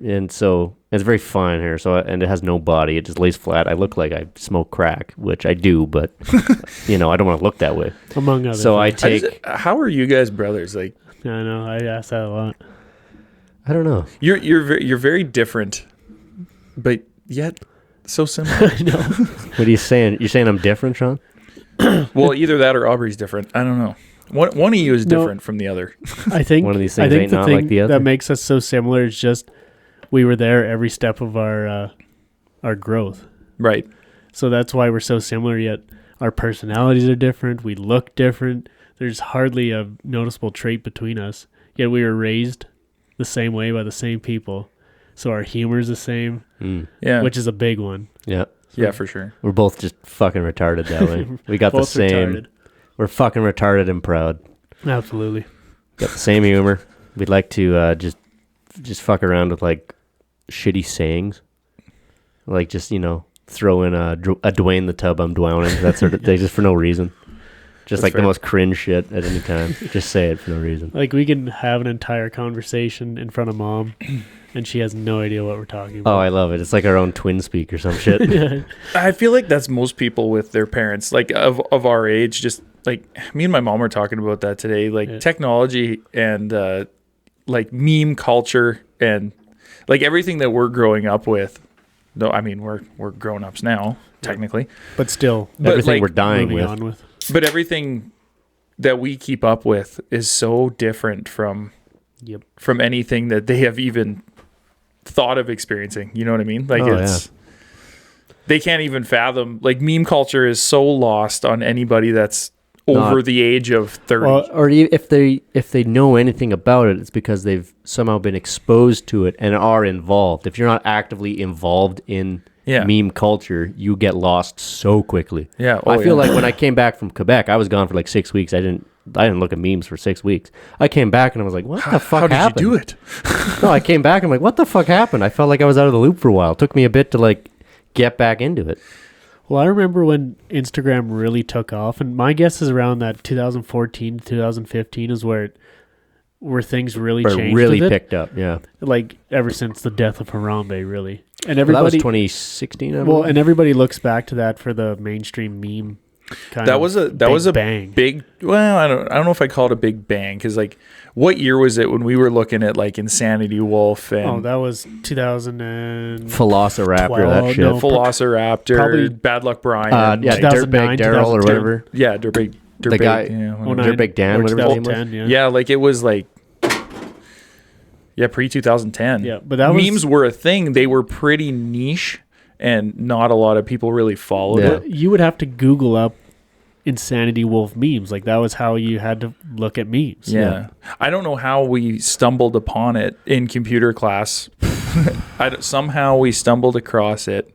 B: And so it's very fine hair. And it has no body. It just lays flat. I look like I smoke crack, which I do, but I don't want to look that way.
A: Among others.
B: So I take.
C: How are you guys brothers? Like,
A: I know. I ask that a lot.
B: I don't know.
C: you're very different, but yet so similar.
A: I know.
B: What are you saying? You're saying I'm different, Sean?
C: Well, either that or Aubrey's different. I don't know. One of you is
A: No.
C: different from the other.
A: I think
B: One of these
A: I
B: things
A: think
B: ain't
A: the
B: not
A: thing
B: like the other.
A: that makes us so similar is just we were there every step of our growth.
C: Right.
A: So that's why we're so similar, yet our personalities are different. We look different. There's hardly a noticeable trait between us, yet we were raised the same way by the same people. So our humor is the same,
C: Yeah.
A: which is a big one.
B: Yeah.
C: Yeah, for sure.
B: We're both just fucking retarded that way. We got the
A: Both
B: same.
A: retarded.
B: We're fucking retarded and proud.
A: Absolutely.
B: Got the same humor. We'd like to just fuck around with like shitty sayings, like just throw in a Dwayne the Tub I'm drowning. That sort of thing, just for no reason. Just
C: That's
B: like
C: fair.
B: the most cringe shit at any time. Just say it for no reason.
A: Like we can have an entire conversation in front of mom, and she has no idea what we're talking
B: Oh,
A: about.
B: I love it. It's like our own twin speak or some shit.
A: Yeah.
C: I feel like that's most people with their parents, like of our age. Just like me and my mom were talking about that today. Like
A: Yeah.
C: technology and like meme culture and like everything that we're growing up with. Though I mean we're grown ups now technically,
A: But still,
C: But,
B: Everything
C: like,
B: we're dying
A: moving
B: with.
A: on with.
C: but everything that we keep up with is so different from
A: Yep.
C: anything that they have even thought of experiencing. You know what I mean? Like
B: Oh,
C: it's they can't even fathom. Like meme culture is so lost on anybody that's over
B: Not-
C: the age of 30.
B: Well, or if they know anything about it, it's because they've somehow been exposed to it and are involved. If you're not actively involved in
C: Yeah.
B: meme culture, you get lost so quickly.
C: Yeah.
B: I feel like when I came back from Quebec, I was gone for like 6 weeks. I didn't look at memes for 6 weeks. I came back and I was like, what the fuck
C: how did
B: happened?
C: you do it?
B: No, I came back and I'm like, what the fuck happened? I felt like I was out of the loop for a while. It took me a bit to like get back into it.
A: Well, I remember when Instagram really took off, and my guess is around that 2014 to 2015 is where things really
B: Or
A: changed.
B: really
A: with it.
B: picked up, yeah.
A: Like ever since the death of Harambe, really. And
B: Well, that was
A: everybody,
B: 2016. I
A: well,
B: believe.
A: and everybody looks back to that for the mainstream meme. Kind
C: That
A: of
C: was a
A: big bang.
C: big. Well, I don't know if I call it a big bang because like, what year was it when we were looking at like Insanity Wolf and
A: Oh, that was 2000 and
B: Velociraptor,
A: 12,
B: that shit.
A: no.
C: Velociraptor,
A: probably-
C: Bad Luck Brian,
B: Yeah,
A: 2009,
B: Dirtbag Daryl or
A: 2010.
B: whatever.
C: yeah, Dirtbag,
B: The guy-
C: yeah, whatever.
A: 09
B: Dirtbag Dan,
A: or
B: whatever his name was.
A: 2010, yeah.
C: Yeah, like it was like, yeah, pre 2010.
A: Yeah, but that was
C: memes were a thing. They were pretty niche, and not a lot of people really followed
B: Yeah.
C: it.
A: you would have to Google up Insanity Wolf memes. Like that was how you had to look at memes.
C: Yeah. I don't know how we stumbled upon it in computer class. Somehow we stumbled across it,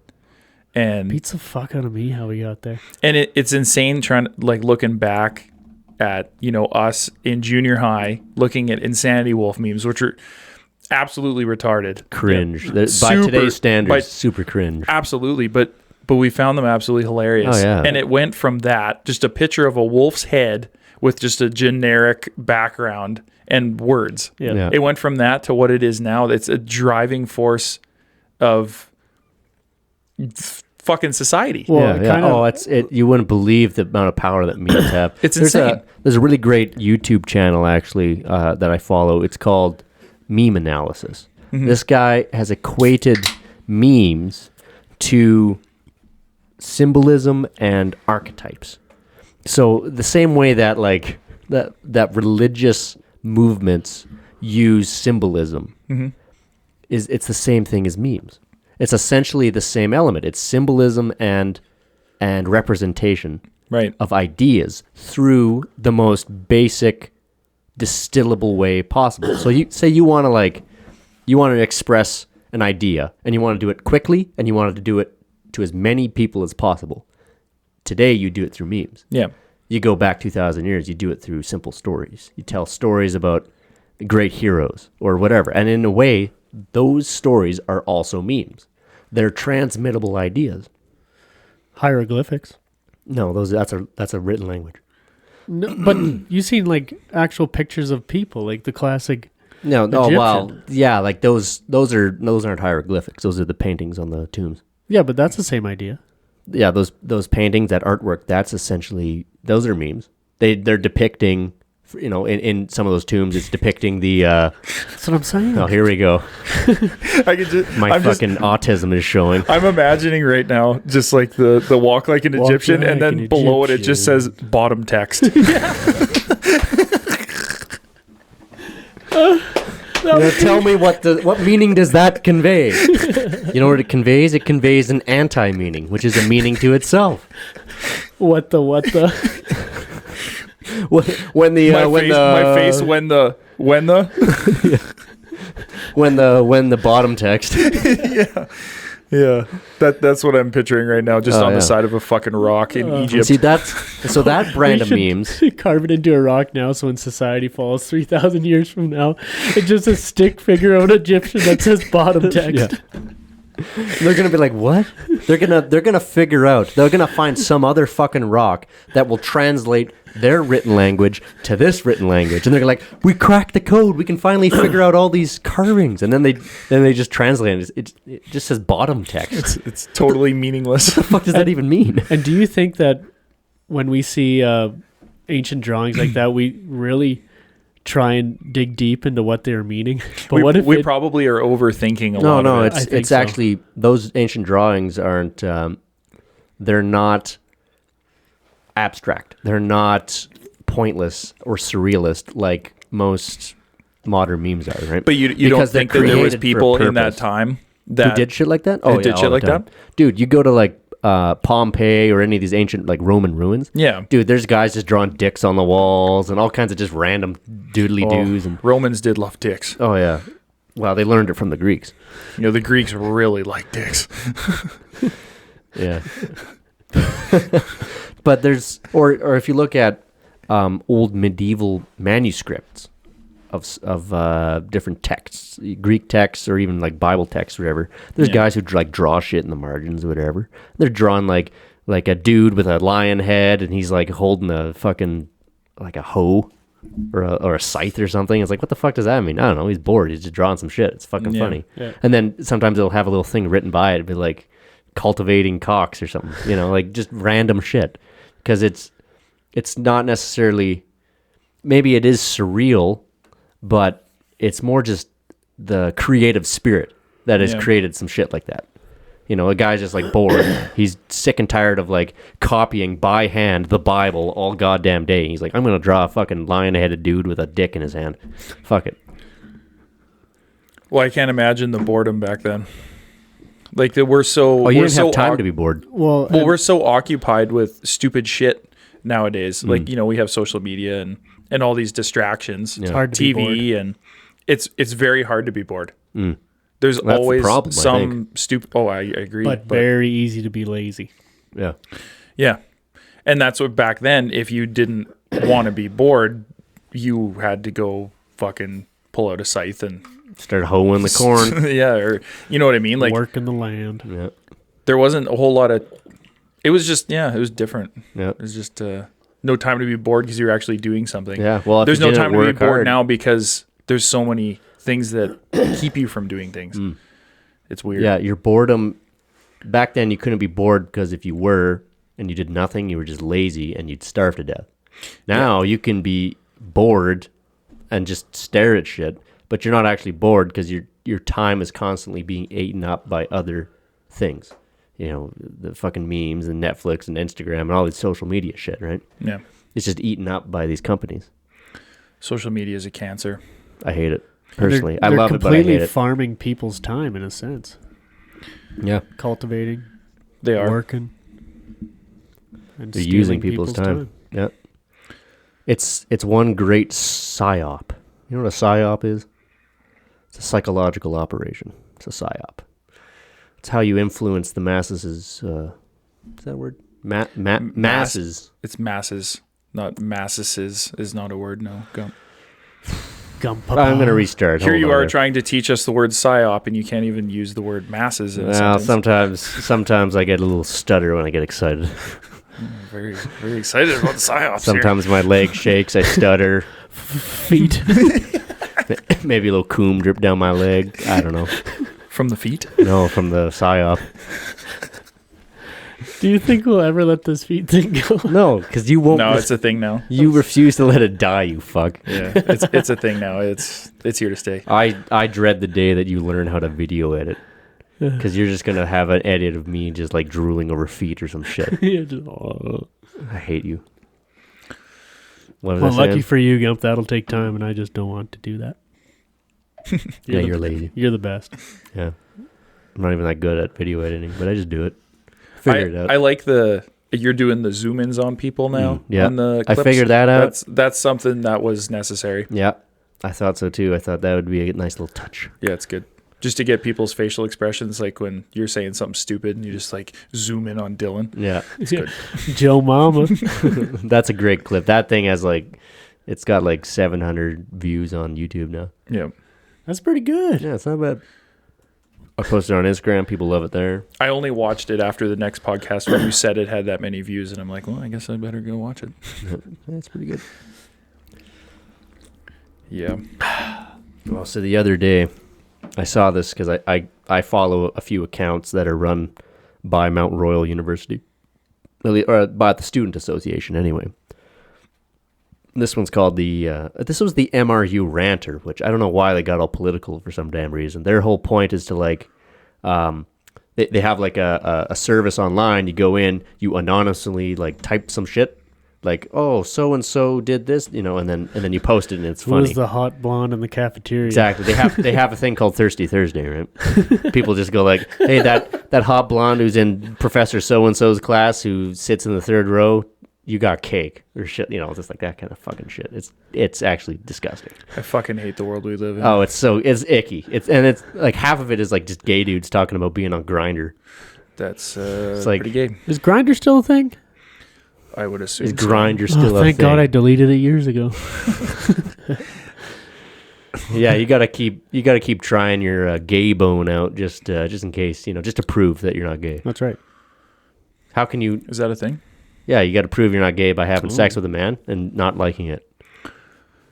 C: and
A: Beats the fuck out of me how we got there.
C: it's insane trying to like looking back at us in junior high looking at Insanity Wolf memes, which are absolutely retarded.
B: Cringe.
C: Yeah.
B: By
C: Super-
B: today's standards,
C: by-
B: super cringe.
C: Absolutely, but we found them absolutely hilarious.
B: Oh, yeah.
C: And it went from that, just a picture of a wolf's head with just a generic background and words.
A: Yeah.
B: Yeah.
C: It went from that to what it is now. It's a driving force of fucking society.
A: Well,
B: yeah,
A: it
B: yeah.
A: kinda-
B: Oh, it. You wouldn't believe the amount of power that memes have.
C: It's
B: there's
C: insane.
B: There's a really great YouTube channel actually that I follow. It's called Meme Analysis.
C: Mm-hmm.
B: This guy has equated memes to symbolism and archetypes. So the same way that like that religious movements use symbolism
C: Mm-hmm.
B: it's the same thing as memes. It's essentially the same element. It's symbolism and representation
C: Right.
B: of ideas through the most basic distillable way possible. So you say you want to express an idea and you want to do it quickly and you want to do it to as many people as possible. Today you do it through memes.
C: Yeah.
B: You go back 2,000 years, you do it through simple stories. You tell stories about great heroes or whatever. And in a way, those stories are also memes. They're transmittable ideas.
A: Hieroglyphics.
B: No, that's a written language.
A: No, but you seen like actual pictures of people, like the classic.
B: No, oh wow,
A: Egyptian.
B: yeah, like those aren't hieroglyphics. Those are the paintings on the tombs.
A: Yeah, but that's the same idea.
B: Yeah, those paintings, that artwork, that's essentially those are memes. They're depicting, in some of those tombs, it's depicting the.
A: That's what I'm saying.
B: Oh, here we go.
C: I could just
B: My fucking autism is showing.
C: I'm imagining right now just like the walk like an
A: Walk
C: Egyptian,
A: like
C: and then
A: an
C: below it just says
A: Egyptian.
C: bottom text.
B: Tell me what meaning does that convey? You know what it conveys? It conveys an anti-meaning, which is a meaning to itself.
A: What the?
B: When the
C: my face when the
B: when the bottom text.
C: yeah. Yeah, that's what I'm picturing right now, just on
B: yeah.
C: the side of a fucking rock in Egypt.
B: See, so that brand of
A: We
B: memes.
A: should carve it into a rock now, so when society falls 3,000 years from now, it's just a stick figure of an Egyptian that says bottom text.
B: They're gonna be like, what? They're gonna figure out. They're gonna find some other fucking rock that will translate their written language to this written language, and they're like, we cracked the code. We can finally figure out all these carvings, and then they just translate it. It just says bottom text.
C: It's totally meaningless.
B: What the fuck does that even mean?
A: And do you think that when we see ancient drawings like that, we really try and dig deep into what they're meaning? But what if
C: we probably are overthinking a lot
B: No,
C: of it.
B: it's actually those ancient drawings aren't. They're not abstract. They're not pointless or surrealist like most modern memes are, right?
C: But you don't
B: Because they're
C: think that there was
B: created
C: people
B: for a
C: in that
B: purpose.
C: time
B: Who
C: that
B: did shit like that?
C: did shit
B: all the
C: like
B: time.
C: that?
B: Dude, you go to like Pompeii or any of these ancient like Roman ruins.
C: Yeah.
B: Dude, there's guys just drawing dicks on the walls and all kinds of just random doodly doos and
C: Romans did love dicks.
B: oh yeah. Well, they learned it from the Greeks.
C: You know, the Greeks really like dicks.
B: Yeah. But there's or if you look at old medieval manuscripts of different texts, Greek texts or even like Bible texts or whatever, there's guys who like draw shit in the margins or whatever. They're drawing like a dude with a lion head and he's like holding a fucking like a hoe or a scythe or something. It's like, what the fuck does that mean? I don't know. He's bored. He's just drawing some shit. It's fucking funny.
A: Yeah.
B: And then sometimes they'll have a little thing written by it. It'd be like cultivating cocks or something, you know, like just random shit. Because it's not necessarily, maybe it is surreal, but it's more just the creative spirit that has created some shit like that. You know, a guy's just like bored. He's sick and tired of like copying by hand the Bible all goddamn day. He's like, I'm gonna draw a fucking lion-headed dude with a dick in his hand. Fuck it.
C: Well, I can't imagine the boredom back then. Like that we're so.
B: Oh, you
C: we're
B: didn't
C: so
B: have time to be bored.
A: Well,
C: we're so occupied with stupid shit nowadays. Like, you know, we have social media and all these distractions,
A: hard to be
C: TV, and it's very hard to be bored. There's
B: That's the
C: always
B: problem, I
C: some stupid. Oh, I agree.
A: but very easy to be lazy.
B: Yeah.
C: Yeah, and that's what back then. If you didn't want to be bored, you had to go fucking pull out a scythe and
B: Start hoeing the corn.
C: yeah, or you know what I mean. Like
A: Work in the land.
B: Yeah.
C: there wasn't a whole lot of. It was just it was different.
B: Yeah.
C: It was just no time to be bored because you're actually doing something.
B: Yeah. Well, if
C: There's
B: you
C: no
B: didn't
C: time to be
B: work
C: bored
B: hard-
C: now because there's so many things that keep you from doing things. It's weird.
B: Yeah, your boredom. Back then, you couldn't be bored because if you were and you did nothing, you were just lazy and you'd starve to death. Now you can be bored and just stare at shit, but you're not actually bored because your time is constantly being eaten up by other things. You know, the fucking memes and Netflix and Instagram and all this social media shit, right?
C: Yeah.
B: It's just eaten up by these companies.
C: Social media is a cancer.
B: I hate it. Personally,
A: They're
B: I love it, but I
A: completely
B: hate it.
A: farming people's time in a sense.
B: Yeah,
A: Cultivating,
C: They are.
A: working, and
B: they're
A: stealing
B: using people's time. Yeah, it's one great psyop. You know what a psyop is? It's a psychological operation. It's a psyop. It's how you influence the masses. Is that a word? Masses.
C: It's masses, not masses is not a word. No. Go.
B: I'm gonna restart.
C: Here
B: Hold
C: you
B: on
C: are
B: there.
C: trying to teach us the word psyop, and you can't even use the word masses in a
B: Well,
C: sentence.
B: sometimes I get a little stutter when I get excited.
C: Very, very excited about the psyops
B: Sometimes my leg shakes. I stutter.
A: Feet.
B: Maybe a little coom drip down my leg. I don't know.
C: here. From the feet.
B: No, from the psyop.
A: Do you think we'll ever let this feet thing go?
B: No, because you won't.
C: No, it's a thing now.
B: You refuse to let it die. You fuck.
C: Yeah, it's a thing now. It's here to stay.
B: I dread the day that you learn how to video edit. Because you're just gonna have an edit of me just like drooling over feet or some shit.
A: Yeah, just, oh.
B: I hate you. What was
A: Well,
B: I
A: lucky
B: saying?
A: for you, Gump. That'll take time, and I just don't want to do that.
B: Yeah,
A: the-
B: you're lazy.
A: You're the best.
B: Yeah, I'm not even that good at video editing, but I just do it. Figure it out.
C: I like you're doing the zoom ins on people now.
B: yeah.
C: On the
B: I
C: clips.
B: figured that out.
C: That's something that was necessary.
B: Yeah, I thought so too. I thought that would be a nice little touch.
C: Yeah, it's good. Just to get people's facial expressions, like when you're saying something stupid and you just like zoom in on Dylan.
B: Yeah.
C: It's good.
A: Joe Mama.
B: That's a great clip. That thing has like, it's got like 700 views on YouTube now.
C: Yeah.
A: That's pretty good.
B: Yeah, it's not bad. I posted it on Instagram. People love it there.
C: I only watched it after the next podcast where you said it had that many views, and I'm like, well, I guess I better go watch it.
B: That's pretty good.
C: Yeah.
B: Well, so the other day, I saw this because I follow a few accounts that are run by Mount Royal University, or by the Student Association anyway. This one's called this was the MRU Ranter, which I don't know why they got all political for some damn reason. Their whole point is to like, they have like a service online. You go in, you anonymously like type some shit, like, oh, so and so did this, you know, and then you post it and it's
A: Who
B: funny.
A: was the hot blonde in the cafeteria?
B: Exactly. They have a thing called Thirsty Thursday, right? People just go like, hey, that hot blonde who's in Professor so and so's class who sits in the third row, you got cake or shit, you know, just like that kind of fucking shit. It's actually disgusting.
C: I fucking hate the world we live in.
B: Oh, it's icky. It's like half of it is like just gay dudes talking about being on Grindr.
C: That's
B: It's like,
C: pretty gay.
A: Is Grindr still a thing?
C: I would assume.
B: Is Grindr still a thing?
A: Thank God I deleted it years ago.
B: Yeah, you gotta keep trying your gay bone out just in case, you know, just to prove that you're not gay.
A: That's right.
B: How can you?
C: Is that a thing?
B: Yeah, you got to prove you're not gay by having sex with a man and not liking it.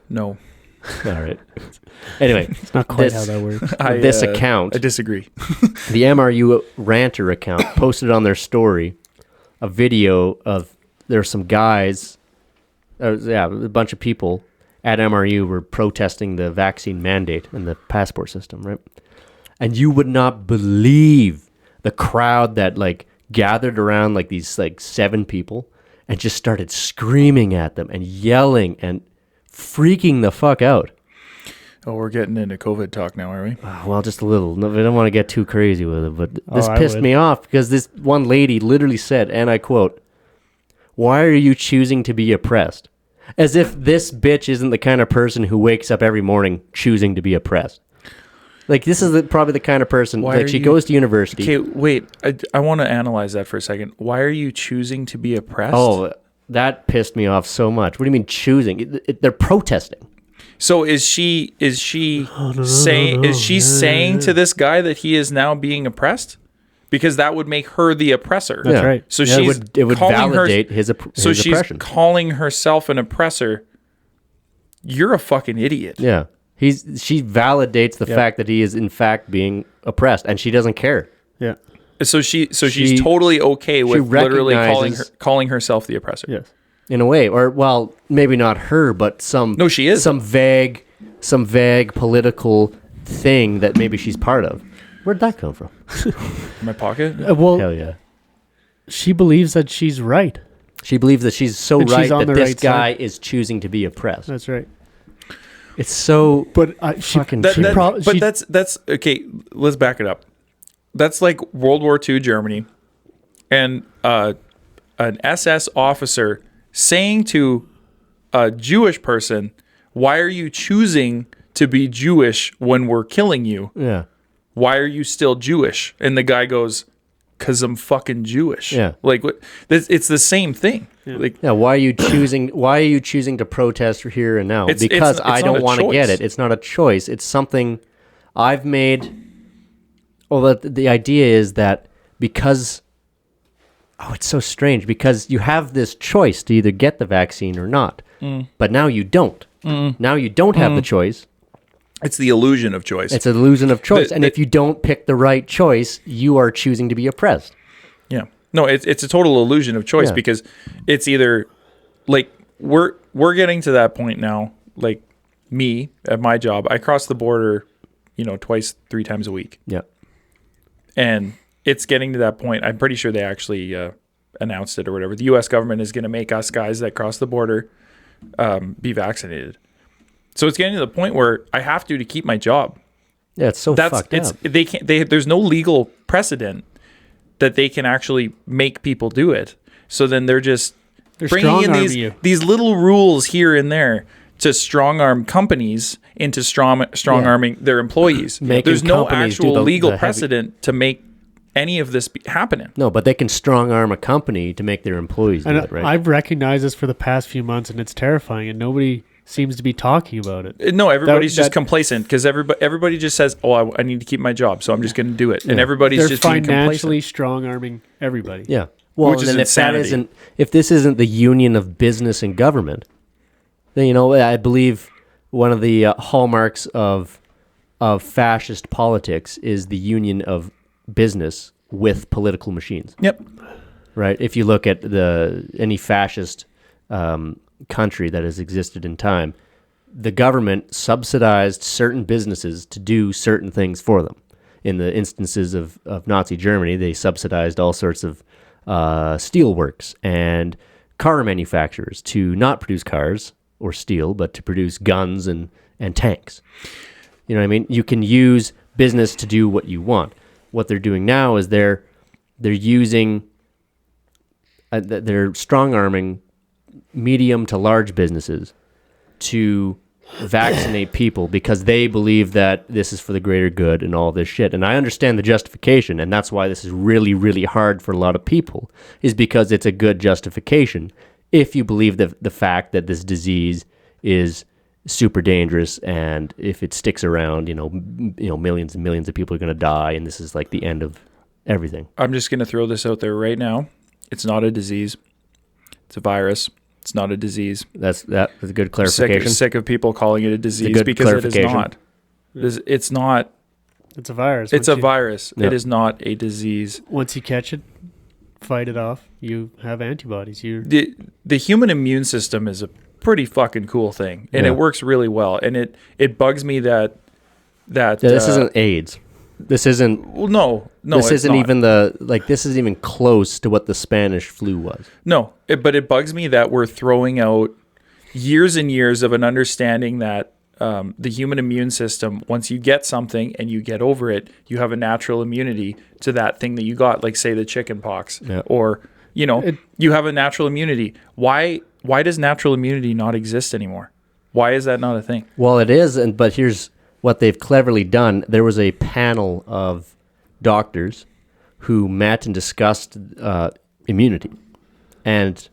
C: No.
B: All right. Anyway,
A: It's not quite how that works.
B: this account,
C: I disagree.
B: the MRU Ranter account, posted on their story a video of there's some guys, a bunch of people at MRU were protesting the vaccine mandate and the passport system, right? And you would not believe the crowd that like gathered around like these like 7 people and just started screaming at them and yelling and freaking the fuck out.
C: Oh, we're getting into COVID talk now, are we?
B: Well, just a little. No, I don't want to get too crazy with it, but this
A: I
B: pissed
A: would.
B: me off because this one lady literally said, and I quote, "Why are you choosing to be oppressed?" As if this bitch isn't the kind of person who wakes up every morning choosing to be oppressed. Like, this is probably the kind of person, like, she goes to university.
C: Okay, wait. I want to analyze that for a second. Why are you choosing to be oppressed?
B: Oh, that pissed me off so much. What do you mean choosing? They're protesting.
C: So is she saying to this guy that he is now being oppressed? Because that would make her the oppressor.
A: That's right.
C: So
B: Yeah,
C: she's
B: it would
C: calling
B: validate his
C: So she's
B: oppression.
C: calling herself an oppressor. You're a fucking idiot.
B: Yeah. She validates the fact that he is in fact being oppressed, and she doesn't care.
A: Yeah.
C: So she's totally okay with literally
B: recognizes-
C: calling herself the oppressor.
A: Yes.
B: In a way, or well, maybe not her, but
C: No, she is.
B: some vague political thing that maybe she's part of. Where'd that come from?
C: My pocket.
A: Well,
B: Hell yeah.
A: she believes that she's right.
B: She believes that she's so
A: And
B: right
A: she's on
B: that
A: the
B: this
A: right
B: guy
A: side.
B: is choosing to be oppressed.
A: That's right.
B: It's so
A: But she
B: fucking
C: That-
B: true.
C: that- but that's okay. Let's back it up. That's like World War II Germany, and an SS officer saying to a Jewish person, "Why are you choosing to be Jewish when we're killing you?
B: Yeah.
C: Why are you still Jewish?" And the guy goes, "'Cause I'm fucking Jewish."
B: Yeah.
C: Like what? It's the same thing. Like
B: Yeah, why are you choosing to protest here and now? Because I
C: it's
B: don't
C: not a
B: want to get
C: choice.
B: it. It's not a choice. It's something I've made. Well, the idea is that because it's so strange because you have this choice to either get the vaccine or not. But now you don't. Now you don't have the choice.
C: it's the illusion of choice.
B: It's an illusion of choice. And
C: the-
B: if you don't pick the right choice, you are choosing to be oppressed.
C: Yeah. No, it's a total illusion of choice
B: Yeah.
C: because it's either like we're getting to that point now. Like me at my job, I cross the border, twice, 3 times a week,
B: Yeah.
C: and it's getting to that point. I'm pretty sure they actually announced it or whatever. The U.S. government is going to make us guys that cross the border be vaccinated. So it's getting to the point where I have to keep my job.
B: Yeah, it's so fucked up.
C: They can't. There's no legal precedent that they can actually make people do it. So then they're bringing
A: strong
C: in
A: arming you.
C: these little rules here and there to strong arm companies into strong arming their employees.
B: Making
C: There's no
B: companies do
C: actual
B: the
C: legal
B: heavy-
C: precedent to make any of this happening.
B: No, but they can strong arm a company to make their employees do
A: And
B: it, right?
A: I've recognized this for the past few months, and it's terrifying, and nobody seems to be talking about it.
C: No, everybody's just
A: that-
C: complacent because everybody just says, "Oh, I need to keep my job, so I'm just going to do it," and
B: Yeah.
C: everybody's
A: They're
C: just being
A: financially
C: complacent.
A: strong-arming everybody.
B: Yeah. Well,
C: Which
B: and
C: is
B: then
C: insanity.
B: if this isn't the union of business and government, then I believe one of the hallmarks of fascist politics is the union of business with political machines.
C: Yep.
B: Right. If you look at any fascist country that has existed in time, the government subsidized certain businesses to do certain things for them. In the instances of Nazi Germany, they subsidized all sorts of steelworks and car manufacturers to not produce cars or steel, but to produce guns and tanks. You know what I mean? You can use business to do what you want. What they're doing now is they're using, they're strong-arming medium to large businesses to vaccinate people because they believe that this is for the greater good and all this shit. And I understand the justification, and that's why this is really, really hard for a lot of people, is because it's a good justification if you believe the fact that this disease is super dangerous, and if it sticks around, millions and millions of people are going to die, and this is like the end of everything.
C: I'm just going to throw this out there right now. It's not a disease. It's a virus. It's not a disease.
B: That's a good clarification.
C: Sick of people calling it a disease
B: good
C: because it is
B: clarification.
C: not. It's not.
A: It's a virus.
C: It's a virus.
B: Yeah.
C: It is not a disease.
A: Once you catch it, fight it off. You have antibodies.
C: The human immune system is a pretty fucking cool thing, and
B: Yeah.
C: it works really well. And it bugs me that
B: this isn't AIDS. This isn't.
C: Well, no,
B: This
C: it's
B: isn't
C: not.
B: even this isn't even close to what the Spanish flu was.
C: No, but it bugs me that we're throwing out years and years of an understanding that the human immune system, once you get something and you get over it, you have a natural immunity to that thing that you got, like say the chicken pox,
B: Yeah.
C: or you have a natural immunity. Why does natural immunity not exist anymore? Why is that not a thing?
B: Well, it is, but here's what they've cleverly done. There was a panel of doctors who met and discussed immunity, and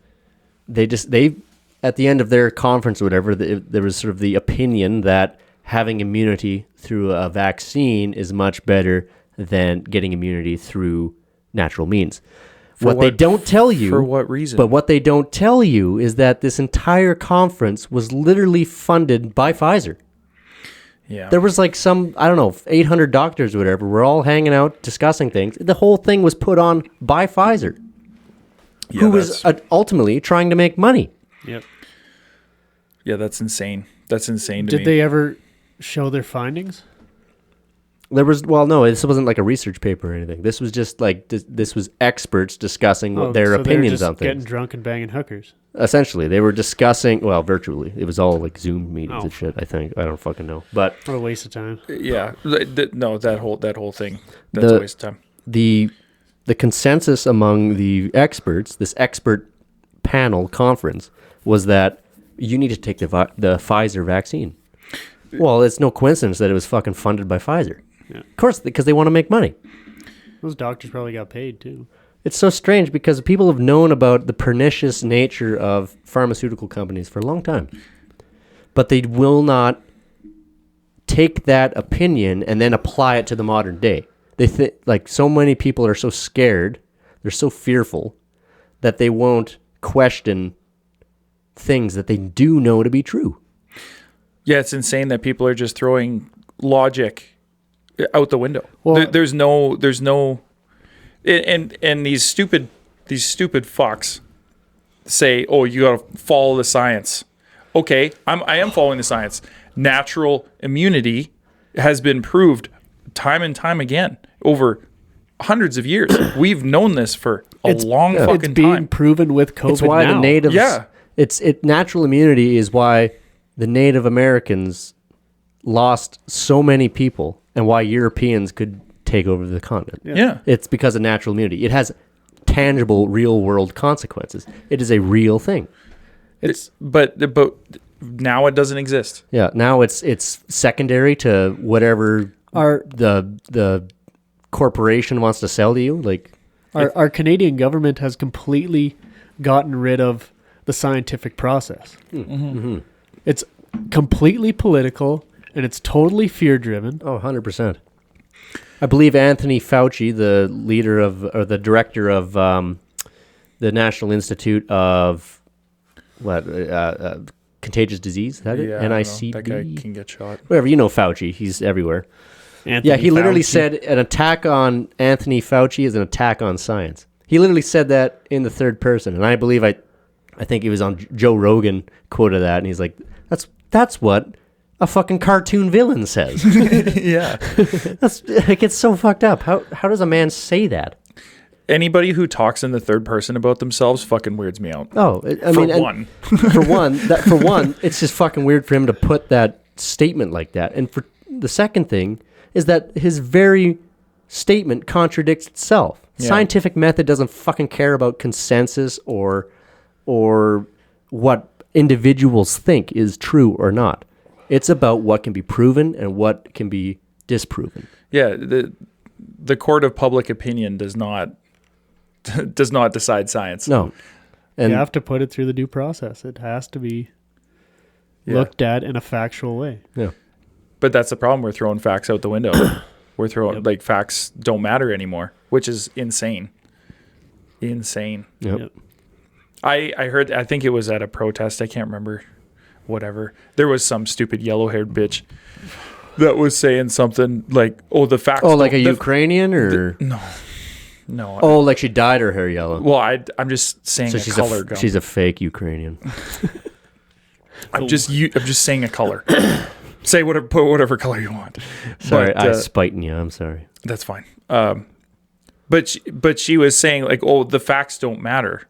B: they at the end of their conference or whatever, there was sort of the opinion that having immunity through a vaccine is much better than getting immunity through natural means. What they don't tell you,
C: For what reason?
B: but what they don't tell you is that this entire conference was literally funded by Pfizer.
C: Yeah.
B: There was like 800 doctors or whatever. We're all hanging out discussing things. The whole thing was put on by Pfizer, who was ultimately trying to make money.
A: Yep.
C: Yeah, that's insane. That's insane to
A: Did
C: me.
A: they ever show their findings?
B: There was, this wasn't like a research paper or anything. This was just like, this was experts discussing what their
A: so they're
B: opinions
A: just
B: on things.
A: getting drunk and banging hookers.
B: Essentially, they were discussing, virtually. It was all like Zoom meetings
A: Oh.
B: and shit, I think. I don't fucking know. But
A: What a waste of time.
C: Yeah. No, that whole thing. That's a waste of time.
B: the consensus among the experts, this expert panel conference, was that you need to take the Pfizer vaccine. Well, it's no coincidence that it was fucking funded by Pfizer.
A: Yeah.
B: Of course, because they want to make money.
A: Those doctors probably got paid too.
B: It's so strange because people have known about the pernicious nature of pharmaceutical companies for a long time. But they will not take that opinion and then apply it to the modern day. They think, like, so many people are so scared, they're so fearful, that they won't question things that they do know to be true.
C: Yeah, it's insane that people are just throwing logic out the window.
A: Well-
C: There's no, and these stupid fucks say, "Oh, you got to follow the science." Okay, I am following the science. Natural immunity has been proved time and time again over hundreds of years. We've known this for a long
A: It's
C: fucking
A: being
C: time.
A: proven with COVID
B: It's why
A: now.
B: the natives.
C: Yeah.
B: Natural immunity is why the Native Americans lost so many people, and why Europeans could take over the continent.
C: Yeah.
B: It's because of natural immunity. It has tangible, real world consequences. It is a real thing.
C: But now it doesn't exist.
B: Yeah, now it's secondary to whatever the corporation wants to sell to you. Like
A: our Canadian government has completely gotten rid of the scientific process.
B: Mm-hmm.
A: It's completely political and it's totally fear-driven.
B: Oh, 100%. I believe Anthony Fauci, the leader of, or the director of the National Institute of contagious disease, is that it? NICD?
C: That guy can get shot.
B: Whatever, you know Fauci, he's everywhere.
A: Anthony
B: He literally
A: Fauci.
B: said an attack on Anthony Fauci is an attack on science. He literally said that in the third person, and I believe I think he was on Joe Rogan quoted that, and he's like, that's what a fucking cartoon villain says.
C: Yeah.
B: It gets so fucked up. How does a man say that?
C: Anybody who talks in the third person about themselves fucking weirds me out.
B: Oh,
C: For
B: one, it's just fucking weird for him to put that statement like that. And for the second thing is that his very statement contradicts itself.
C: Yeah.
B: Scientific method doesn't fucking care about consensus or what individuals think is true or not. It's about what can be proven and what can be disproven.
C: Yeah, the court of public opinion does not decide science.
B: No. And
A: you have to put it through the due process. It has to be looked at in a factual way.
B: yeah.
C: But that's the problem. We're throwing facts out the window. We're throwing like facts don't matter anymore, which is insane. Insane.
B: Yep.
C: I heard, I think it was at a protest. I can't remember. Whatever. There was some stupid yellow-haired bitch that was saying something like, "Oh, the facts."
B: Oh, like a Ukrainian or
C: no.
B: Oh, like she dyed her hair yellow.
C: Well, I'm just saying
B: So
C: a color.
B: she's a fake Ukrainian.
C: I'm just saying a color. Say whatever, put whatever color you want.
B: Sorry,
C: But,
B: I'm spiting you. I'm sorry.
C: that's fine. But she was saying like, "Oh, the facts don't matter."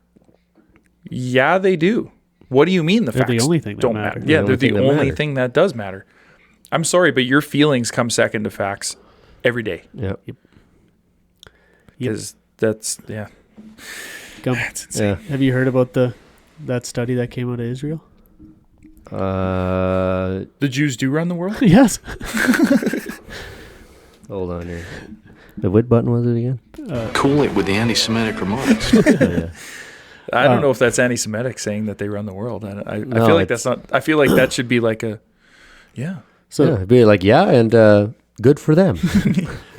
C: Yeah, they do. What do you mean
A: They're the
C: facts
A: only thing that
C: don't
A: matter.
C: matter? Yeah, they're the
B: that
C: only
B: matter.
C: thing that does matter. I'm sorry, but your feelings come second to facts every day.
B: Yeah.
C: Because that's
A: Gum,
C: that's insane.
B: Yeah.
A: have you heard about that study that came out of Israel?
C: The Jews do run the world?
A: Yes.
B: Hold on here. The what button was it again?
D: Cool it with the anti-Semitic remarks.
B: Oh, yeah.
C: I don't know if that's anti-Semitic saying that they run the world. I
B: No,
C: feel like that's not. I feel like that should be like a, yeah.
A: So
B: Yeah, it'd be like, yeah, and good for them.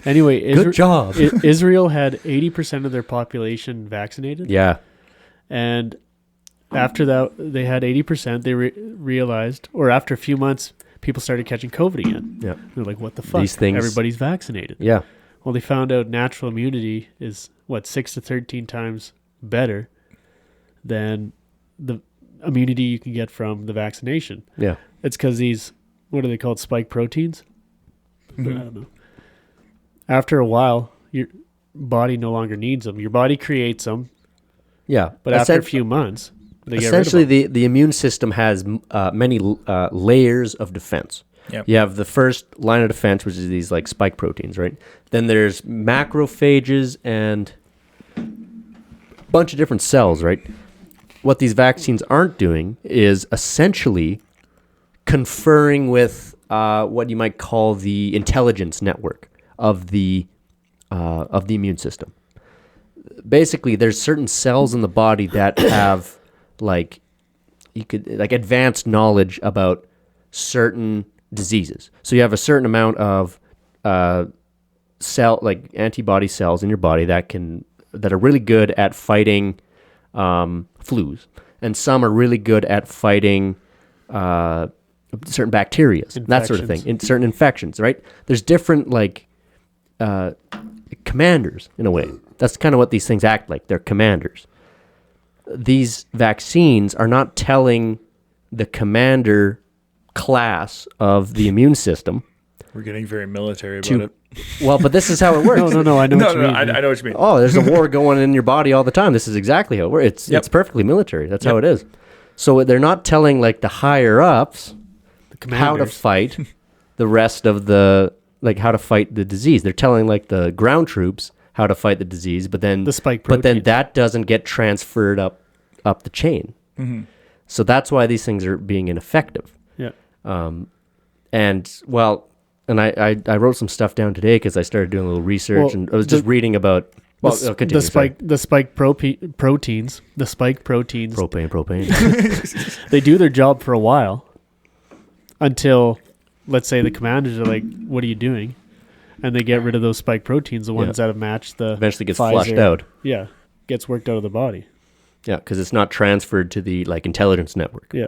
A: anyway,
B: Good job.
A: Israel had 80% of their population vaccinated.
B: Yeah.
A: And after that, they had 80%. They realized, or after a few months, people started catching COVID again.
B: Yeah.
A: They're like, what the fuck?
B: These things-
A: Everybody's vaccinated.
B: Yeah.
A: Well, they found out natural immunity is, 6 to 13 times better than the immunity you can get from the vaccination.
B: Yeah.
A: It's because these, what are they called, spike proteins?
C: Mm-hmm.
A: I don't know. After a while, your body no longer needs them. Your body creates them,
B: Yeah.
A: but after a few months, they get rid of
B: essentially
A: them.
B: the immune system has many layers of defense.
C: Yep.
B: You have the first line of defense, which is these like spike proteins, right? Then there's macrophages and a bunch of different cells, right? What these vaccines aren't doing is essentially conferring with what you might call the intelligence network of the immune system. Basically, there's certain cells in the body that have like advanced knowledge about certain diseases. So you have a certain amount of antibody cells in your body that are really good at fighting flus, and some are really good at fighting certain bacteria, that sort of thing, in certain infections, right? There's different commanders in a way. That's kind of what these things act like. They're commanders. These vaccines are not telling the commander class of the immune system.
C: We're getting very military about it.
B: Well, but this is how it works.
A: No, I know what you mean.
C: I know what you mean.
B: Oh, there's a war going in your body all the time. This is exactly how it works. It's perfectly military. That's how it is. So they're not telling like the higher ups how to fight the rest of how to fight the disease. They're telling like the ground troops how to fight the disease, but then
A: The spike
B: but then
A: proteins.
B: that doesn't get transferred up the chain.
C: Mm-hmm.
B: So that's why these things are being ineffective.
A: Yeah.
B: And I wrote some stuff down today because I started doing a little research,
A: Well,
B: and I was just reading about
A: the spike proteins. The spike proteins.
B: Propane.
A: They do their job for a while until, let's say, the commanders are like, "What are you doing?" And they get rid of those spike proteins, the ones that have matched the
B: Eventually gets
A: Pfizer.
B: flushed out.
A: Yeah, gets worked out of the body.
B: Yeah, because it's not transferred to the intelligence network.
A: Yeah.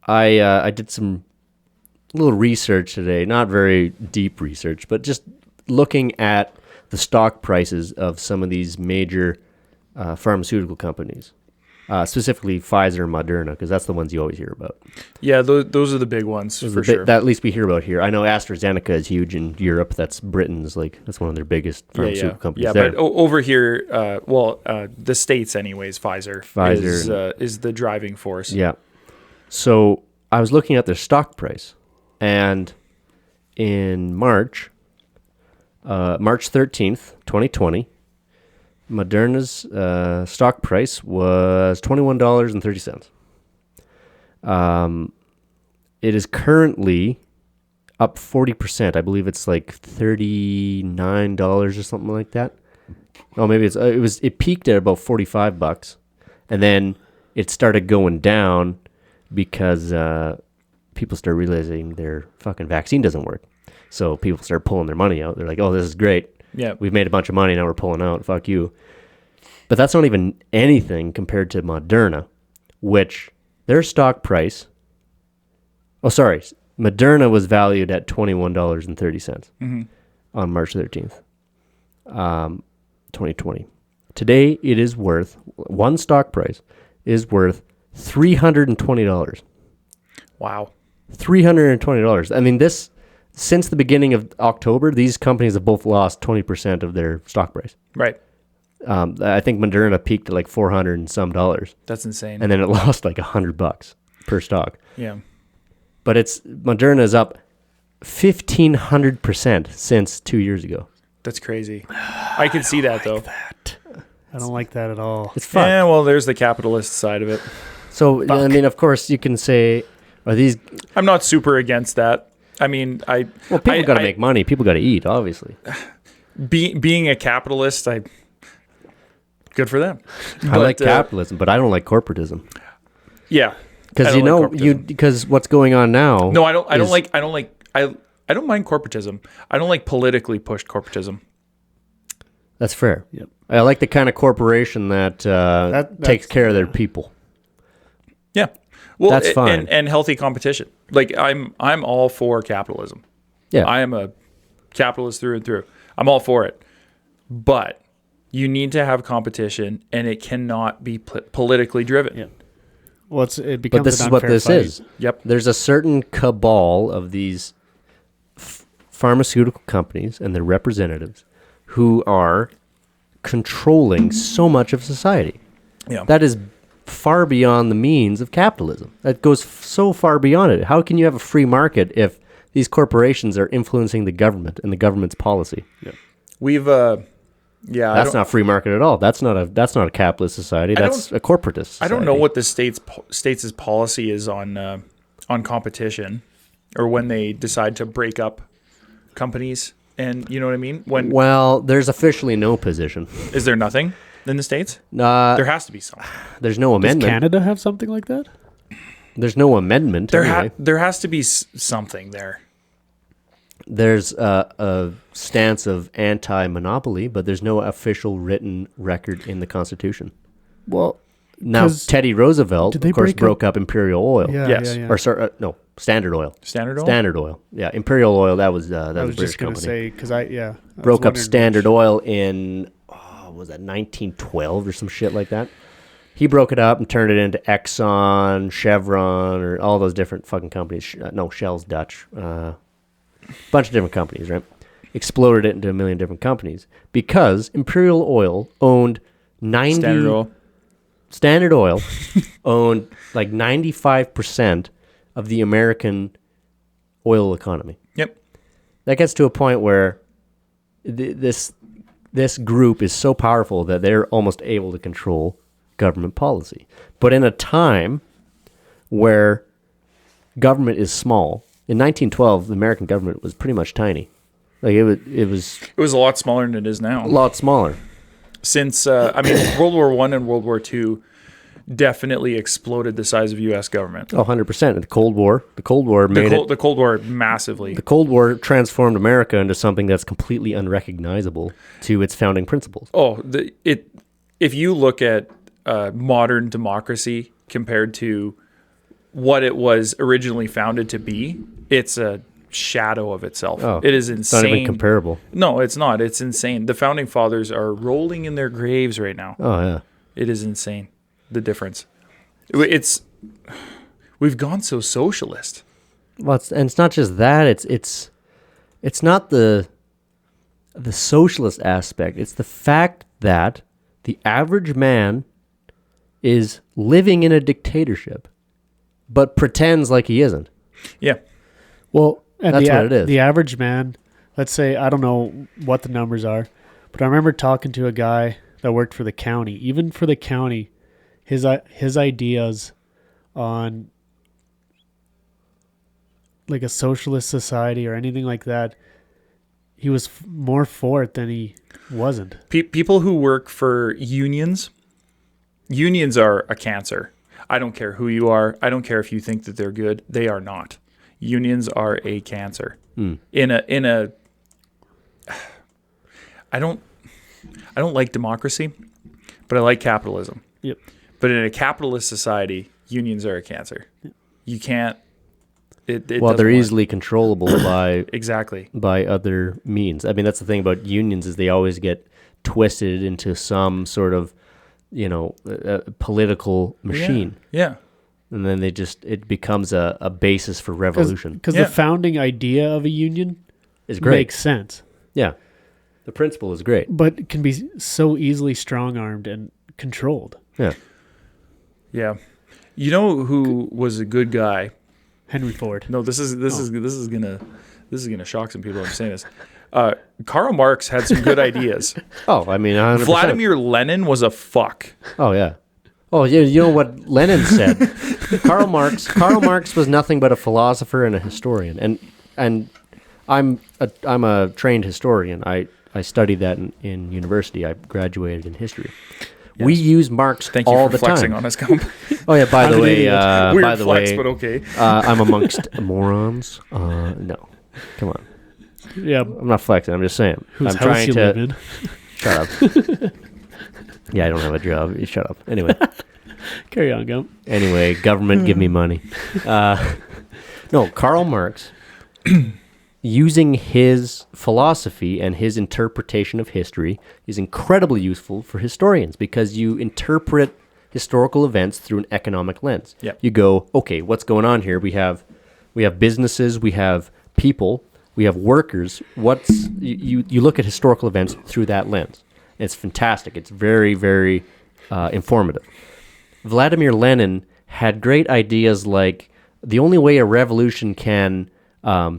B: I did some little research today, not very deep research, but just looking at the stock prices of some of these major pharmaceutical companies, specifically Pfizer and Moderna, because that's the ones you always hear about.
C: Yeah, those are the big ones for sure.
B: That at least we hear about here. I know AstraZeneca is huge in Europe. That's Britain's, that's one of their biggest pharmaceutical companies.
C: Yeah,
B: there.
C: but over here, the States anyways, Pfizer is the driving force.
B: Yeah. So I was looking at their stock price, and in March 13th, 2020, Moderna's stock price was $21.30. It is currently up 40%. I believe it's like $39 or something like that. Oh, maybe it peaked at about $45, and then it started going down because people start realizing their fucking vaccine doesn't work. So people start pulling their money out. They're like, "Oh, this is great.
C: Yeah,
B: we've made a bunch of money. Now we're pulling out. Fuck you." But that's not even anything compared to Moderna, which their stock price. Oh, sorry. Moderna was valued at $21.30 on March 13th, 2020. Today, it is worth, one stock price is worth $320.
C: Wow.
B: $320. I mean, since the beginning of October, these companies have both lost 20% of their stock price.
C: Right.
B: I think Moderna peaked at like $400 and some dollars.
C: That's insane.
B: And then it lost like $100 per stock.
C: Yeah.
B: But Moderna is up 1,500% since 2 years ago.
C: That's crazy. I can see that though.
A: I don't like that at all.
B: It's fun.
C: Yeah, well, there's the capitalist side of it.
B: So, I mean, of course, you can say, are these...
C: I'm not super against that. I mean,
B: Well, people got to make money. People got to eat, obviously.
C: Being a capitalist, good for them.
B: I like capitalism, but I don't like corporatism.
C: Yeah.
B: Because because what's going on now...
C: No, I don't mind corporatism. I don't like politically pushed corporatism.
B: That's fair.
A: Yep.
B: I like the kind of corporation that takes care of their people.
C: Yeah. Well,
B: that's fine.
C: And healthy competition. Like I'm all for capitalism.
B: Yeah.
C: I am a capitalist through and through. I'm all for it. But you need to have competition, and it cannot be politically driven.
A: Yeah. Well, it becomes
B: but this
A: an
B: is what
A: unfair
B: this
A: fight.
B: is.
C: Yep.
B: There's a certain cabal of these pharmaceutical companies and their representatives who are controlling so much of society.
C: Yeah.
B: That is far beyond the means of capitalism. That goes so far beyond it. How can you have a free market if these corporations are influencing the government and the government's policy?
A: Yeah.
C: We've
B: that's not free market at all. That's not a capitalist society. That's a corporatist society.
C: I don't know what the state's policy is on competition, or when they decide to break up companies, and you know what I mean.
B: Well, there's officially no position.
C: Is there nothing in the States? There has to be some.
B: There's no amendment.
A: Does Canada have something like that?
B: There's no amendment.
C: There has to be something there.
B: There's a stance of anti-monopoly, but there's no official written record in the Constitution.
A: Well,
B: now Teddy Roosevelt, of course, broke up Imperial Oil.
A: Yeah,
C: yes.
A: yeah.
B: Or sorry, no, Standard Oil.
C: Standard Oil?
B: Standard Oil. Yeah, Imperial Oil, that was
A: I
B: a
A: was
B: British
A: just going to
B: company.
A: say, because I
B: Broke up Standard Oil in, was that 1912 or some shit like that? He broke it up and turned it into Exxon, Chevron, or all those different fucking companies. No, Shell's Dutch. Bunch of different companies, right? Exploded it into a million different companies because Imperial Oil owned 90... Standard Oil owned like 95% of the American oil economy.
C: Yep.
B: That gets to a point where this group is so powerful that they're almost able to control government policy. but in a time where government is small. In 1912, the American government was pretty much tiny. Like it was
C: It was a lot smaller than it is now.
B: a lot smaller.
C: Since World War I and World War II definitely exploded the size of U.S. government.
B: Oh, 100%. The Cold War made
C: The Cold War massively.
B: The Cold War transformed America into something that's completely unrecognizable to its founding principles.
C: If you look at modern democracy compared to what it was originally founded to be, it's a shadow of itself.
B: Oh,
C: it is insane.
B: It's not even comparable.
C: No, it's not. It's insane. The founding fathers are rolling in their graves right now.
B: Oh, yeah.
C: It is insane. The difference. We've gone so socialist.
B: Well, it's not just that. It's not the socialist aspect. It's the fact that the average man is living in a dictatorship, but pretends like he isn't.
C: Yeah.
A: Well, and
B: That's what it is.
A: The average man, let's say, I don't know what the numbers are, but I remember talking to a guy that worked for the county. Even for the county, his ideas on like a socialist society or anything like that, he was more for it than he wasn't.
C: People who work for unions are a cancer. I don't care who you are. I don't care if you think that they're good. They are not. Unions are a cancer. I don't like democracy, but I like capitalism.
A: Yep.
C: But in a capitalist society, unions are a cancer. You can't. It
B: Well,
C: doesn't
B: they're
C: work.
B: easily controllable by
C: Exactly.
B: by other means. I mean, that's the thing about unions is they always get twisted into some sort of, political machine.
C: Yeah.
B: And then it becomes a basis for revolution.
A: Because
C: Yeah.
A: the founding idea of a union
B: It's great.
A: makes sense,
B: Yeah. The principle is great.
A: but it can be so easily strong-armed and controlled.
B: Yeah.
C: Yeah. You know who was a good guy?
A: Henry Ford.
C: No, this is gonna shock some people. I'm saying this. Karl Marx had some good ideas.
B: Oh, I mean, 100%.
C: Vladimir Lenin was a fuck.
B: Oh, yeah. Oh, yeah. You know what Lenin said? Karl Marx was nothing but a philosopher and a historian. And I'm a trained historian. I studied that in university. I graduated in history.
C: Yes.
B: We use Marx
C: Thank you
B: all
C: for
B: the
C: flexing
B: time.
C: on us, comp.
B: Oh yeah. By the way,
C: Weird
B: by the
C: flex,
B: way,
C: but okay.
B: I'm amongst morons. No, come on.
A: Yeah.
B: I'm not flexing. I'm just saying.
A: Whose
B: I'm
A: house
B: trying
A: you live
B: to
A: in?
B: shut up. Yeah, I don't have a job. You shut up. Anyway.
A: Carry on, Gump.
B: Anyway, government, give me money. No, Karl Marx, using his philosophy and his interpretation of history, is incredibly useful for historians because you interpret historical events through an economic lens.
C: Yep.
B: You go, okay, what's going on here? We have businesses, we have people, we have workers. You look at historical events through that lens. It's fantastic. It's very, very informative. Vladimir Lenin had great ideas like the only way a revolution can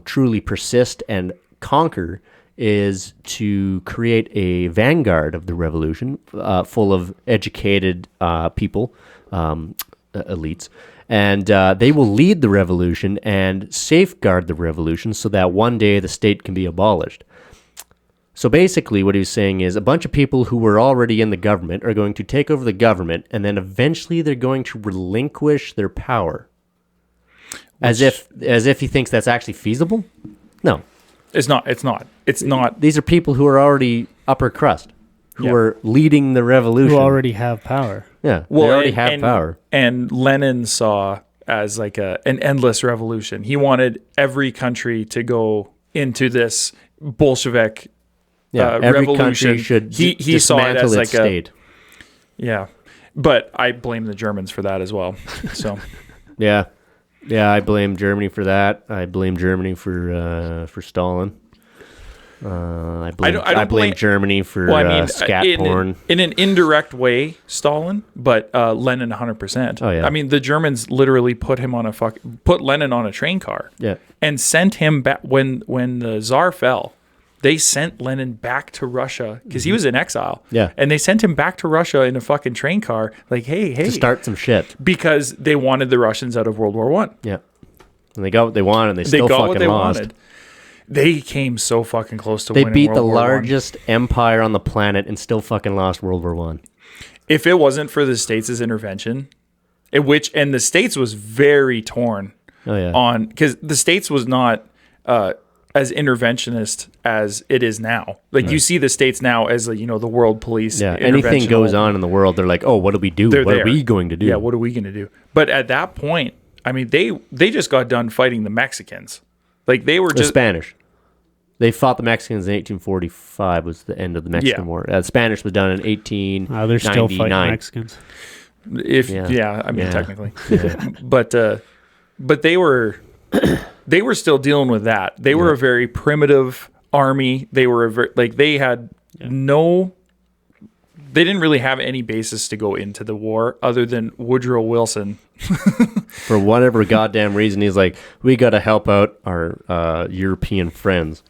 B: truly persist and conquer is to create a vanguard of the revolution full of educated people, elites, and they will lead the revolution and safeguard the revolution so that one day the state can be abolished. So basically what he was saying is a bunch of people who were already in the government are going to take over the government, and then eventually they're going to relinquish their power. As if he thinks that's actually feasible? No.
C: It's not.
B: These are people who are already upper crust, who
C: Yeah.
B: are leading the revolution.
A: Who already have power.
B: Yeah,
C: Well,
B: they already have power.
C: And Lenin saw as like an endless revolution. He wanted every country to go into this Bolshevik
B: Every
C: revolution.
B: country should
C: he saw it
B: dismantle
C: as
B: its
C: like
B: state.
C: Yeah, but I blame the Germans for that as well. So
B: Yeah, I blame Germany for that. I blame Germany for Stalin. I blame
C: blame-
B: Germany for scat porn.
C: in an indirect way, Stalin, but Lenin 100%.
B: Oh, yeah.
C: I mean, the Germans literally put Lenin on a train car
B: Yeah,
C: and sent him back when the Tsar fell. They sent Lenin back to Russia because he was in exile.
B: Yeah.
C: And they sent him back to Russia in a fucking train car. Like, hey.
B: To start some shit.
C: Because they wanted the Russians out of World War One.
B: Yeah. And they got what they wanted, and they still
C: got
B: fucking
C: what they
B: lost.
C: wanted. They came so fucking close to
B: They
C: winning
B: beat
C: World
B: the
C: War
B: largest empire on the planet and still fucking lost World War One.
C: If it wasn't for the States' intervention, and the States was very torn
B: Oh yeah.
C: on, because the States was not as interventionist as it is now. Like you see the States now as the world police.
B: Yeah. Anything goes on in the world, they're like, oh, what do we do? What are we going to do?
C: Yeah, what are we going to do? But at that point, I mean, they just got done fighting the Mexicans. Like they were
B: The
C: just
B: Spanish. They fought the Mexicans in 1845 was the end of the Mexican War. The Spanish was done in 1899.
A: They're still fighting Mexicans.
C: Technically. Yeah. But they were still dealing with that. They were a very primitive army. They were they had they didn't really have any basis to go into the war other than Woodrow Wilson.
B: For whatever goddamn reason, he's like, we got to help out our European friends.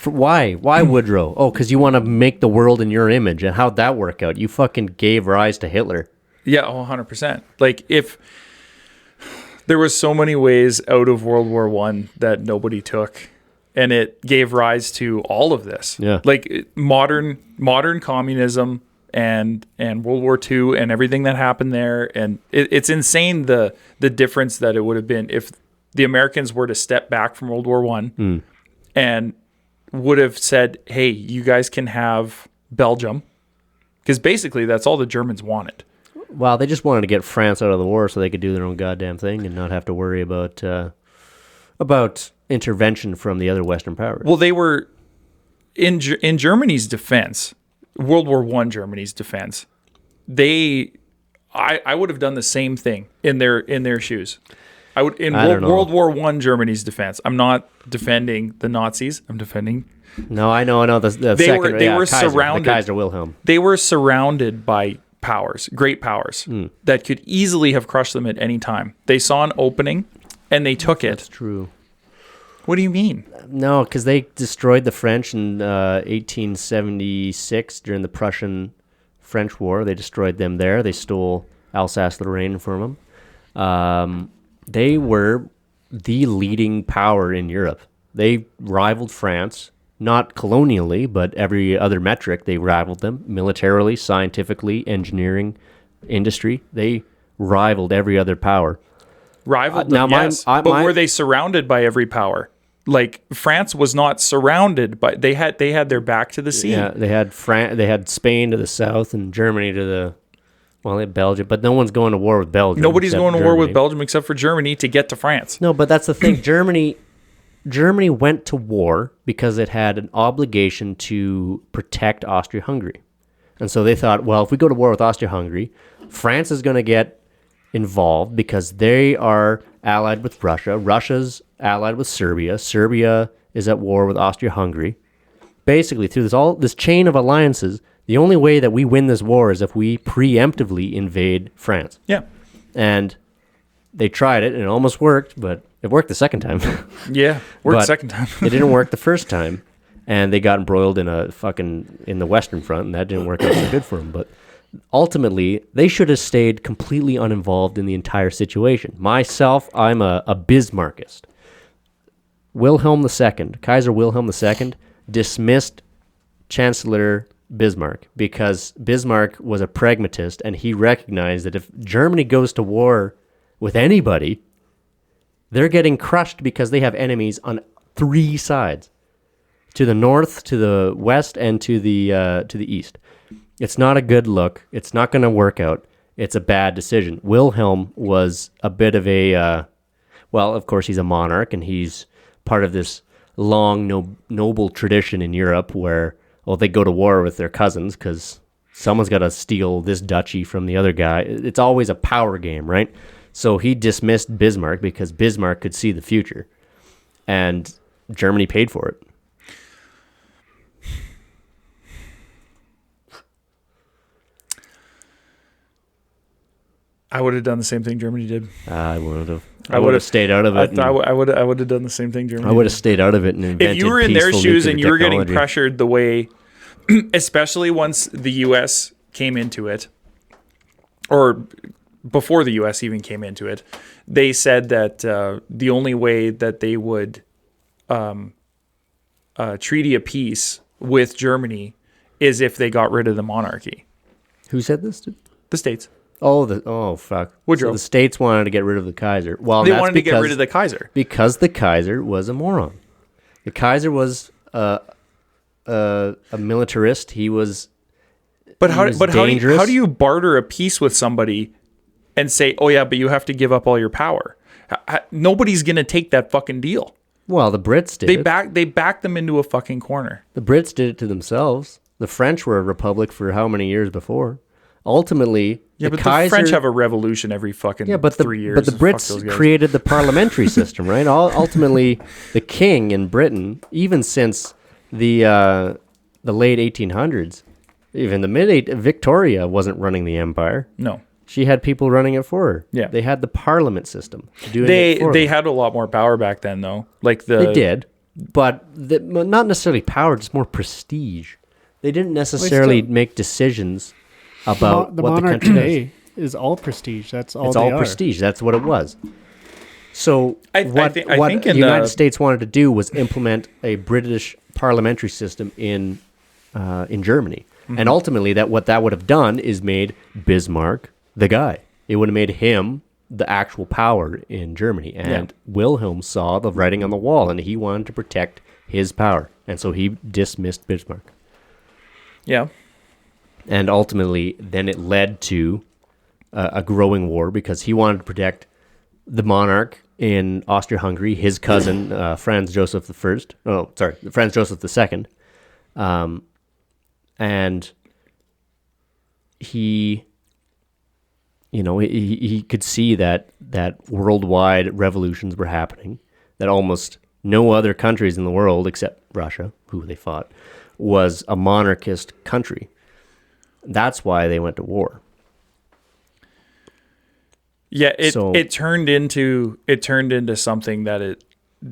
B: Why? Why Woodrow? Oh, because you want to make the world in your image. And how'd that work out? You fucking gave rise to Hitler.
C: Yeah, 100%. Like, if there was so many ways out of World War One that nobody took, and it gave rise to all of this.
B: Yeah.
C: Like modern communism and World War II and everything that happened there. And it's insane the difference that it would have been if the Americans were to step back from World War One and would have said, hey, you guys can have Belgium. Because basically that's all the Germans wanted.
B: Well, they just wanted to get France out of the war so they could do their own goddamn thing and not have to worry about intervention from the other Western powers.
C: Well, they were in Germany's defense, World War I Germany's defense. I would have done the same thing in their shoes. I would World War I Germany's defense. I'm not defending the Nazis. I'm defending.
B: No, I know. They were surrounded.
C: The
B: Kaiser Wilhelm.
C: They were surrounded by great powers that could easily have crushed them at any time. They saw an opening and they took it.
B: That's true.
C: What do you mean?
B: No, because they destroyed the French in 1876 during the Prussian-French War. They destroyed them there. They stole Alsace-Lorraine from them. They were the leading power in Europe. They rivaled France, not colonially, but every other metric. They rivaled them militarily, scientifically, engineering, industry. They rivaled every other power.
C: Rivaled them, yes. But were they surrounded by every power? Like France was not surrounded by. They had their back to the sea.
B: Yeah, they had They had Spain to the south and Germany to the. Well, they had Belgium, but no one's going to war with Belgium.
C: Nobody's going to war with Belgium except for Germany to get to France.
B: No, but that's the thing. Germany went to war because it had an obligation to protect Austria-Hungary. And so they thought, well, if we go to war with Austria-Hungary, France is going to get involved because they are allied with Russia. Russia's allied with Serbia. Serbia is at war with Austria-Hungary. Basically, through this chain of alliances, the only way that we win this war is if we preemptively invade France.
C: Yeah.
B: And they tried it, and it almost worked, but it worked the second time.
C: Yeah, worked the second time.
B: It didn't work the first time, and they got embroiled in the Western Front, and that didn't work out so good for them. But ultimately, they should have stayed completely uninvolved in the entire situation. Myself, I'm a Bismarckist. Kaiser Wilhelm II, dismissed Chancellor Bismarck because Bismarck was a pragmatist, and he recognized that if Germany goes to war with anybody, they're getting crushed because they have enemies on three sides: to the north, to the west, and to the east. It's not a good look. It's not going to work out. It's a bad decision. Wilhelm was a bit of a, well, of course, he's a monarch, and he's part of this long, noble tradition in Europe where, well, they go to war with their cousins because someone's got to steal this duchy from the other guy. It's always a power game, right? So he dismissed Bismarck because Bismarck could see the future, and Germany paid for it.
C: I would have done the same thing Germany did.
B: I would have. I would have stayed out of it.
C: I would have done the same thing, Germany.
B: I would have stayed out of it and invented
C: if you were in their
B: peaceful
C: shoes
B: nuclear
C: and you were getting
B: technology.
C: pressured the way, especially once the U.S. came into it, or before the U.S. even came into it, they said that the only way that they would treaty a peace with Germany is if they got rid of the monarchy.
B: Who said this?
C: The States.
B: Oh, fuck.
C: Woodrow.
B: So the States wanted to get rid of the Kaiser. Well,
C: They
B: that's
C: wanted to get rid of the Kaiser.
B: because the Kaiser was a moron. The Kaiser was a militarist. He was
C: How
B: dangerous.
C: do you barter a peace with somebody and say, oh yeah, but you have to give up all your power? Nobody's gonna take that fucking deal.
B: well, the Brits did.
C: They backed them into a fucking corner.
B: The Brits did it to themselves. The French were a republic for how many years before? Ultimately,
C: Yeah,
B: the
C: but
B: Kaiser,
C: the French have a revolution every fucking 3 years.
B: But the
C: Fuck those
B: Brits
C: guys.
B: created the parliamentary system, right? Ultimately, the king in Britain, even since the late 1800s, even the Victoria wasn't running the empire.
C: No.
B: She had people running it for her.
C: Yeah.
B: They had the parliament system doing it for
C: They
B: them.
C: had a lot more power back then, though. Like
B: They did, but not necessarily power, just more prestige. They didn't necessarily make decisions about
A: the
B: what the
A: monarch
B: country is.
A: today is all prestige. That's all
B: It's
A: they
B: all
A: are.
B: prestige. That's what it was. So
C: I
B: what
C: think
B: the
C: in
B: United
C: the-
B: States wanted to do was implement a British parliamentary system in Germany, and ultimately what that would have done is made Bismarck the guy. It would have made him the actual power in Germany, and Wilhelm saw the writing on the wall, and he wanted to protect his power, and so he dismissed Bismarck.
C: Yeah.
B: And ultimately, then it led to a growing war because he wanted to protect the monarch in Austria-Hungary, his cousin, Franz Joseph Franz Joseph II. And he could see that worldwide revolutions were happening, that almost no other countries in the world, except Russia, who they fought, was a monarchist country. That's why they went to war.
C: Yeah, it turned into something that it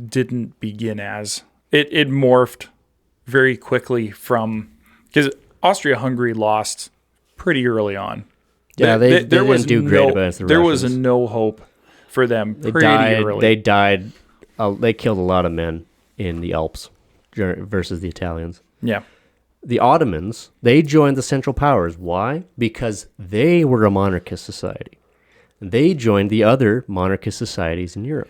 C: didn't begin as. It morphed very quickly from, because Austria-Hungary lost pretty early on.
B: Yeah, they didn't do great against the
C: There was
B: Russians.
C: no hope for them
B: They
C: pretty
B: died.
C: early.
B: They died. They killed a lot of men in the Alps versus the Italians.
C: Yeah.
B: The Ottomans, they joined the Central Powers. Why? Because they were a monarchist society. They joined the other monarchist societies in Europe.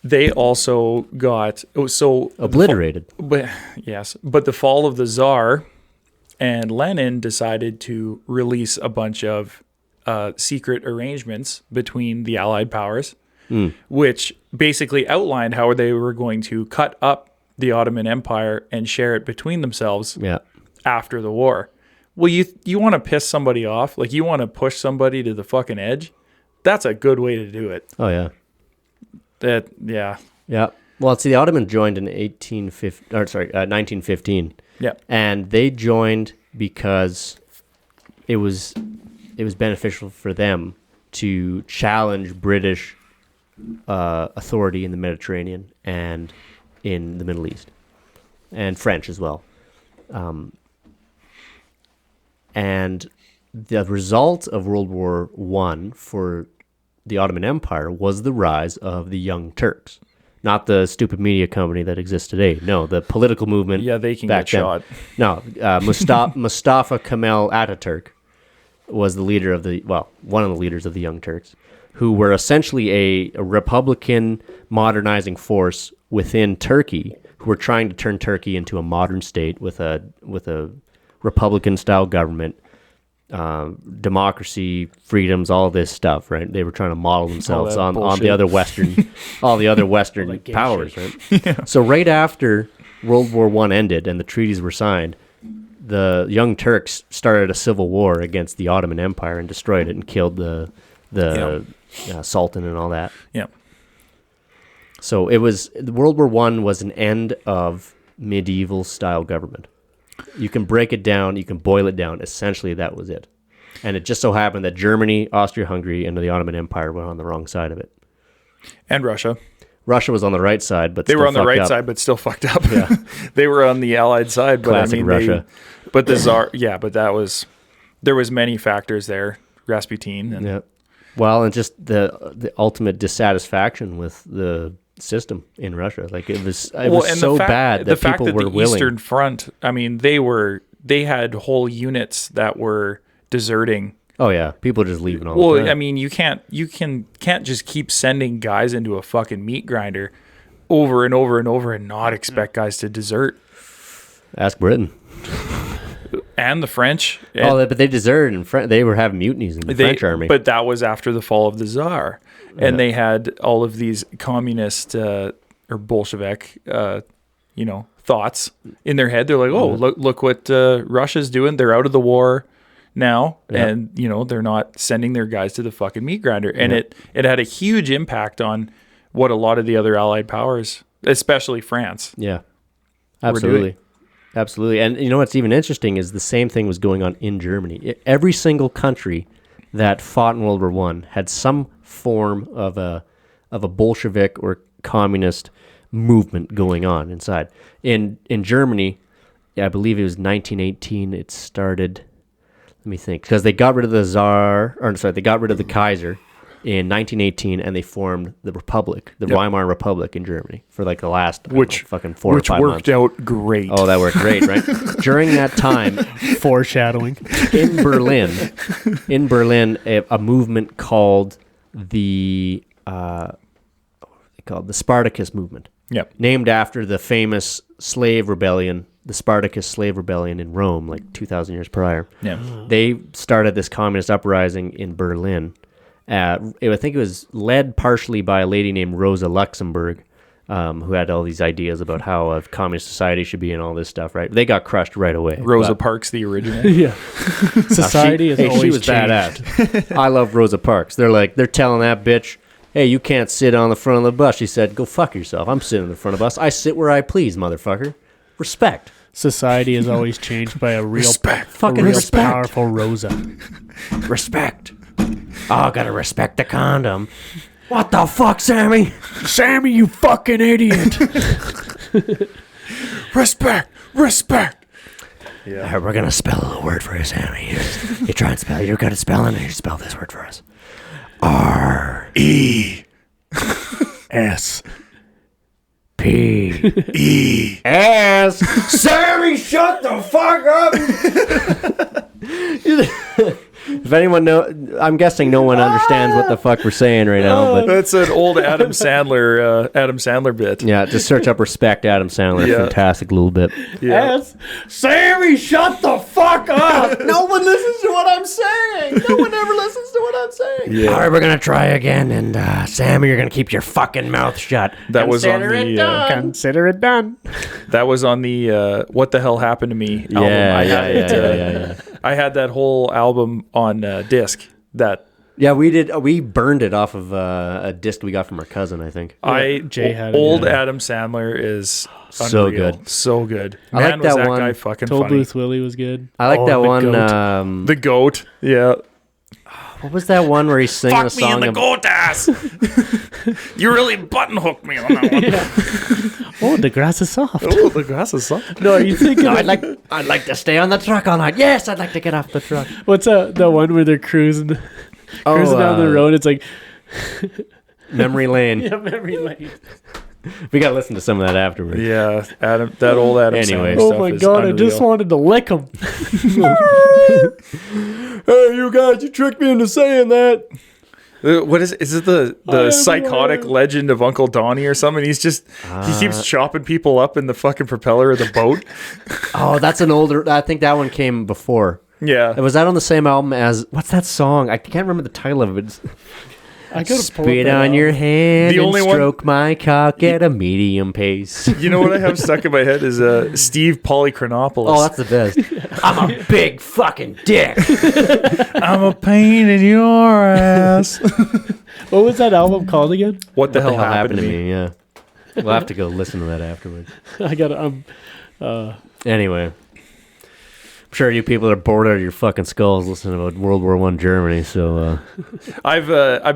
C: They also got
B: Obliterated.
C: But the fall of the Tsar and Lenin decided to release a bunch of secret arrangements between the Allied powers, which basically outlined how they were going to cut up the Ottoman Empire and share it between themselves
B: Yeah.
C: after the war. Well, you want to piss somebody off? Like, you want to push somebody to the fucking edge? That's a good way to do it.
B: Oh, yeah.
C: Yeah.
B: Yeah. Well, see, the Ottomans joined in 1915.
C: Yeah.
B: And they joined because it was beneficial for them to challenge British authority in the Mediterranean and in the Middle East, and French as well. And the result of World War I for the Ottoman Empire was the rise of the Young Turks. Not the stupid media company that exists today. No, the political movement.
C: Yeah, they can
B: back
C: get
B: then.
C: shot.
B: No, Mustafa Kemal Ataturk was the leader of one of the leaders of the Young Turks, who were essentially a republican modernizing force within Turkey, who were trying to turn Turkey into a modern state with a republican style government, democracy, freedoms, all this stuff, right? They were trying to model themselves
C: that
B: on the
C: bullshit.
B: other Western, all the other Western
A: that gay
B: powers,
A: shit.
B: right? So right after World War I ended and the treaties were signed, the Young Turks started a civil war against the Ottoman Empire and destroyed it and killed the Sultan and all that.
C: Yeah.
B: So World War I was an end of medieval style government. You can break it down, you can boil it down. Essentially, that was it. And it just so happened that Germany, Austria-Hungary, and the Ottoman Empire were on the wrong side of it.
C: And Russia.
B: Russia was on the right side, but
C: They
B: still
C: were on the
B: fucked
C: right
B: up.
C: side, but still fucked up.
B: Yeah.
C: They were on the Allied side, but
B: Classic
C: I mean,
B: Russia.
C: but the Tsar, but there was many factors there. Rasputin. And,
B: Yeah. Well, and just the ultimate dissatisfaction with the system in Russia. Like it was so bad that people were
C: the
B: willing.
C: Eastern Front, I mean, they had whole units that were deserting.
B: Oh yeah, people just leaving all the
C: Well,
B: time.
C: I mean, you can't just keep sending guys into a fucking meat grinder over and over and over and not expect guys to desert.
B: Ask Britain.
C: And the French.
B: But they deserted and they were having mutinies in the French army.
C: But that was after the fall of the Tsar. And they had all of these communist or Bolshevik, thoughts in their head. They're like, oh, look what Russia's doing. They're out of the war now.
B: Yeah.
C: And, they're not sending their guys to the fucking meat grinder. And it had a huge impact on what a lot of the other Allied powers, especially France.
B: Yeah, absolutely. Absolutely. And you know what's even interesting is the same thing was going on in Germany. Every single country that fought in World War I had some form of a Bolshevik or communist movement going on inside. In Germany, I believe it was 1918 it started. Let me think. Because they got rid of they got rid of the Kaiser in 1918, and they formed the Republic, the Weimar Republic in Germany for like the last fucking 4 or 5 months.
C: Which worked out great.
B: Oh, that worked great, right? During that time,
A: Foreshadowing.
B: in Berlin, a movement called the Spartacus movement,
C: Yep.
B: named after the famous slave rebellion, the Spartacus slave rebellion in Rome, like 2,000 years prior.
C: Yeah.
B: They started this communist uprising in Berlin. I think it was led partially by a lady named Rosa Luxemburg, who had all these ideas about how a communist society should be and all this stuff, right? They got crushed right away.
C: Rosa
B: But-
C: Parks, the original.
A: Yeah. Society is always
B: she was
A: changed.
B: badass. I love Rosa Parks. They're telling that bitch, hey, you can't sit on the front of the bus. She said, go fuck yourself. I'm sitting in the front of the bus. I sit where I please, motherfucker. Respect.
A: Society is always changed by a real,
B: Fucking
A: real
B: respect.
A: powerful Rosa.
B: Respect. Oh, gotta respect the condom. What the fuck, Sammy?
A: Sammy, you fucking idiot.
C: Respect.
B: We're gonna spell a little word for you, Sammy. You try and spell. You're good at spelling, and you spell this word for us. R-E
A: S.
B: P-E-S. Sammy, shut the fuck up! If anyone I'm guessing no one understands what the fuck we're saying right now. But
C: That's an old Adam Sandler bit.
B: yeah, just search up "respect Adam Sandler."
C: Yeah.
B: Fantastic little bit.
C: Yeah.
A: Sammy, shut the fuck up.
B: No one listens to what I'm saying. No one ever listens to what I'm saying.
C: Yeah.
B: All right, we're gonna try again, and Sammy, you're gonna keep your fucking mouth shut.
C: That was on
B: Consider it
C: the
B: done.
A: Consider it done.
C: that was on the What the Hell Happened to Me album.
B: Yeah.
C: I had that whole album on disc.
B: Yeah, we did. We burned it off of a disc we got from our cousin, I think.
A: Jay had it,
C: old
A: yeah.
C: Adam Sandler is
B: So
C: unreal.
B: good.
C: So good.
B: I like
C: Man, was
B: that
C: that
B: one.
C: guy fucking
A: Toll
C: funny.
A: Booth Willie was good.
B: I like that
A: the
B: one.
A: goat.
C: The goat. Yeah.
B: What was that one where he's singing a
C: Fuck me in
B: song?
C: the goat ass. You really button hooked me on that one.
A: Oh, the grass is soft.
C: Oh, the grass is soft.
A: No, are you thinking
B: I'd like to stay on the truck all night. Yes, I'd like to get off the truck.
A: what's the one where they're cruising down the road? It's like
B: Memory Lane.
A: memory lane.
B: We got to listen to some of that afterwards.
C: Yeah, that old Adam
B: Anyway.
C: Sandler
A: Oh
C: stuff
A: my
C: is
A: god, I just
C: unreal.
A: wanted to lick him.
B: Hey, you guys, you tricked me into saying that.
C: What is it the psychotic legend of Uncle Donnie or something? He's just he keeps chopping people up in the fucking propeller of the boat.
B: Oh, that's an older. I think that one came before.
C: Yeah.
B: Was that on the same album as what's that song? I can't remember the title of it.
A: I gotta
B: Spit on your hand
C: The
B: and
C: only one-
B: stroke my cock at a medium pace.
C: You know what I have stuck in my head is Steve Polychronopoulos.
B: Oh, that's the best. I'm a big fucking dick.
C: I'm a pain in your ass.
A: What was that album called again?
C: What the hell happened to me?
B: Yeah. We'll have to go listen to that afterwards.
A: I gotta
B: Anyway. I'm sure you people are bored out of your fucking skulls listening about World War I Germany. So
C: I've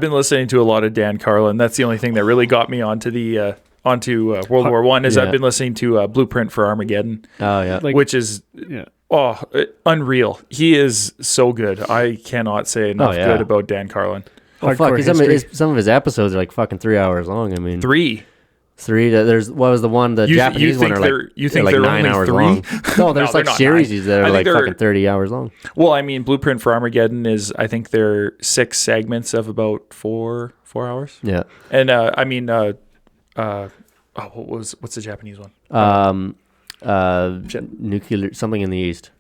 C: been listening to a lot of Dan Carlin. That's the only thing that really got me onto the World War One. Is
B: Yeah.
C: I've been listening to Blueprint for Armageddon,
B: oh yeah,
A: Like-
C: which is unreal. He is so good. I cannot say enough
B: yeah.
C: good about Dan Carlin.
B: oh, fuck.
A: Hardcore
B: Some of,
A: history.
B: some of his episodes are like fucking 3 hours long. I mean,
C: Three.
B: There's what was the one? The
C: You
B: Japanese one
C: think
B: are
C: they're-
B: like
C: you think
B: like
C: they're
B: 9
C: only
B: hours
C: 3?
B: long. No, there's
C: No, they're
B: like
C: not
B: series
C: 9.
B: that
C: I
B: are
C: think
B: like
C: they're-
B: fucking 30 hours long.
C: Well, I mean, Blueprint for Armageddon is. I think they're 6 segments of about 4 hours.
B: Yeah.
C: And what's the Japanese one?
B: Nuclear something in the east.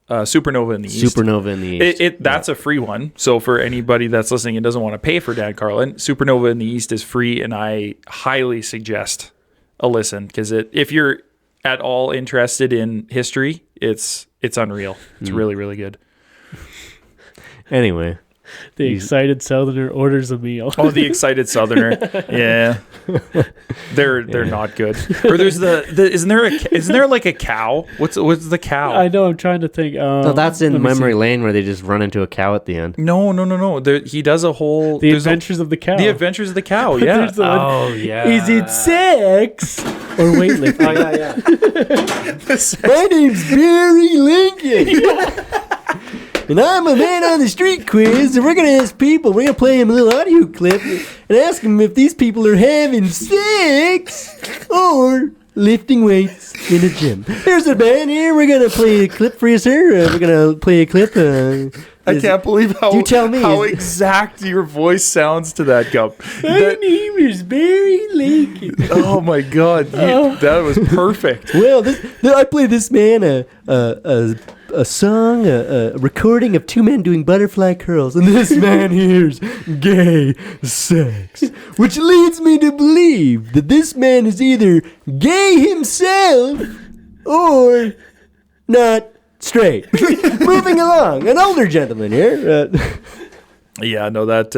C: Supernova in the East.
B: Supernova in the east.
C: That's a free one. So for anybody that's listening and doesn't want to pay for Dan Carlin, Supernova in the East is free, and I highly suggest a listen because if you're at all interested in history, it's unreal. It's really, really good.
B: Anyway,
A: The excited Southerner orders a meal.
C: Oh, the excited Southerner. Yeah, they're not good. Or there's isn't there like a cow? What's the cow?
A: I know. I'm trying to think.
B: so that's in
A: let me
B: Memory
A: see.
B: Lane where they just run into a cow at the end.
C: No. He does a whole
A: The Adventures of the Cow.
C: The Adventures of the Cow. Yeah.
A: There's the one,
B: Oh yeah.
A: Is it sex or weightlifting?
B: My name's Barry Lincoln. And I'm a man on the street quiz, and we're going to ask people, we're going to play them a little audio clip and ask them if these people are having sex or lifting weights in a gym. Here's a band here. We're going to play a clip for you, sir. We're going to play a clip.
C: I can't believe how
B: You tell me,
C: how
B: is-
C: exact your voice sounds to that, Gump.
A: My name is Barry Lincoln.
C: Oh my God, that was perfect.
B: Well, I play this man a song, a recording of two men doing butterfly curls, and this man hears gay sex, which leads me to believe that this man is either gay himself or not straight. Moving along, an older gentleman here.
C: Yeah, no, that's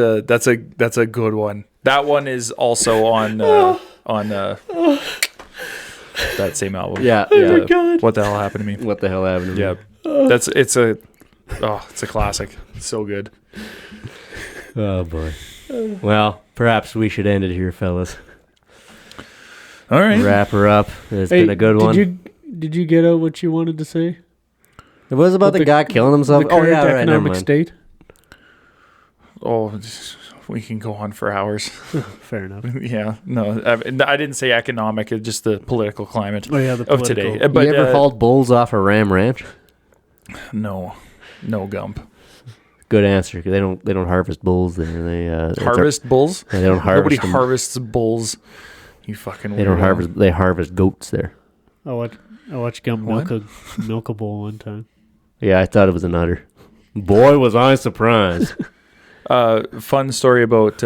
C: a good one. That one is also on that same album.
B: Yeah,
A: Oh
B: yeah.
A: my God.
C: What the hell happened to me?
B: What the hell happened?
C: Yeah, it's a classic. It's so good.
B: Oh boy. Well, perhaps we should end it here, fellas.
C: All right.
B: Wrap her up. It's
A: Hey,
B: been a good one.
A: Did you get out what you wanted to say?
B: It was about the guy killing himself.
A: The
B: Oh
A: current
B: yeah, right. Never
A: economic
B: mind.
A: state.
C: Oh, we can go on for hours.
A: Fair enough.
C: Yeah, no, I didn't say economic. It's just the political climate
A: Oh yeah, the
C: of
A: political.
C: today. But
B: you ever hauled bulls off a ram ranch?
C: no, Gump.
B: Good answer. 'Cause they don't harvest bulls there. They
C: Harvest bulls.
B: They don't harvest.
C: Nobody
B: them.
C: harvests bulls. You fucking.
B: They don't
C: weirdo.
B: harvest. They harvest goats there.
A: I watched Gump
C: What?
A: milk a bull one time.
B: Yeah, I thought it was an udder. Boy, was I surprised.
C: Fun story about.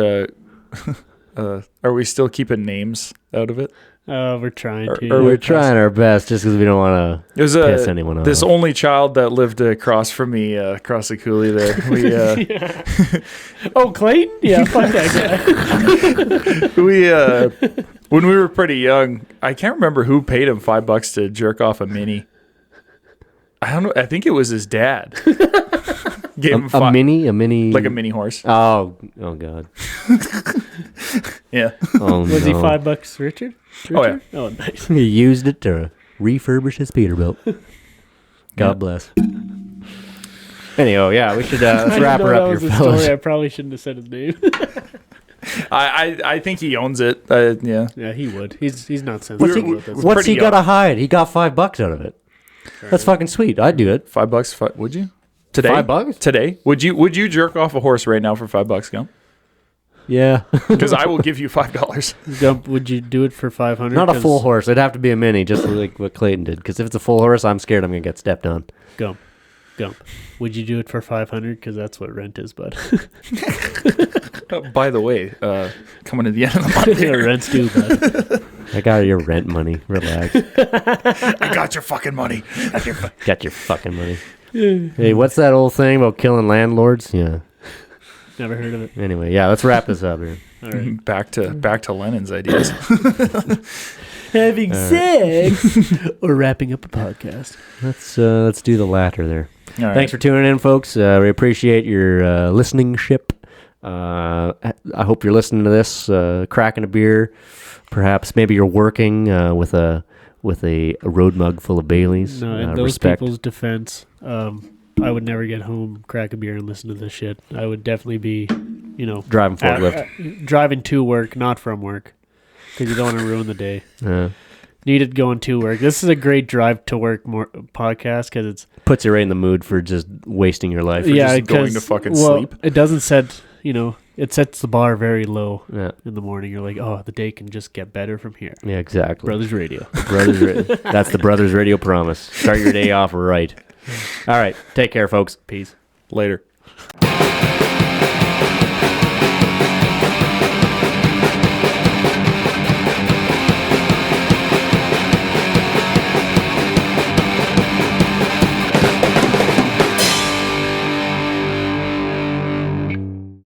C: Are we still keeping names out of it?
A: We're trying to.
C: Or
B: We're trying our best just because we don't want
C: It was
B: to piss anyone off.
C: this only child that lived across from me, across the coulee there. We
A: Oh, Clayton? Yeah, fuck that guy.
C: when we were pretty young, I can't remember who paid him $5 to jerk off a mini. I don't know. I think it was his dad. Gave him
B: a mini,
C: like a mini horse.
B: Oh god.
C: Yeah.
B: Oh
A: Was he
B: no.
A: $5 Richard?
C: Oh, yeah.
A: Oh, nice.
B: He used it to refurbish his Peterbilt. God bless. Anyhow, yeah, we should let's
A: I
B: wrap
A: didn't
B: her
A: know
B: up
A: that
B: here,
A: was a
B: fellas.
A: story. I probably shouldn't have said his name.
C: I think he owns it. Yeah.
A: Yeah, he would. He's not
B: What's
A: sensitive
B: he,
A: about this.
B: what's
C: pretty
B: he got to hide? He got $5 out of it. That's fucking sweet. I'd do it.
C: $5. Would you? Today?
B: $5?
C: Today? Would you jerk off a horse right now for $5, Gump?
B: Yeah.
C: Because I will give you $5.
A: Gump, would you do it for 500?
B: Not a full horse. It'd have to be a mini, just like what Clayton did. Because if it's a full horse, I'm scared I'm going to get stepped on.
A: Gump. Would you do it for 500? Because that's what rent is, bud.
C: By the way, coming to the end of the month
A: Yeah,
C: here.
A: rent's due, bud.
B: I got your rent money. Relax.
C: I got your fucking money.
B: Got your fucking money. Hey, what's that old thing about killing landlords? Yeah.
A: Never heard of it.
B: Anyway, yeah, let's wrap this up here.
A: All right.
C: Back to Lennon's ideas.
A: Having sex or wrapping up a podcast.
B: Let's do the latter there.
C: All right.
B: Thanks for tuning in, folks. We appreciate your listening-ship. I hope you're listening to this, cracking a beer. Perhaps maybe you're working with a road mug full of Baileys.
A: No, in those people's defense, I would never get home, crack a beer, and listen to this shit. I would definitely be,
B: driving forklift.
A: Driving to work, not from work, because you don't want to ruin the day. Needed going to work. This is a great drive to work podcast because it's
B: puts you right in the mood for just wasting your life.
A: Yeah,
C: just going to fucking sleep.
A: It doesn't set, it sets the bar very low
B: Yeah.
A: in the morning. You're like, oh, the day can just get better from here.
B: Yeah, exactly.
A: Brothers Radio.
B: That's the Brothers Radio promise. Start your day off right. All right. Take care, folks.
A: Peace.
C: Later.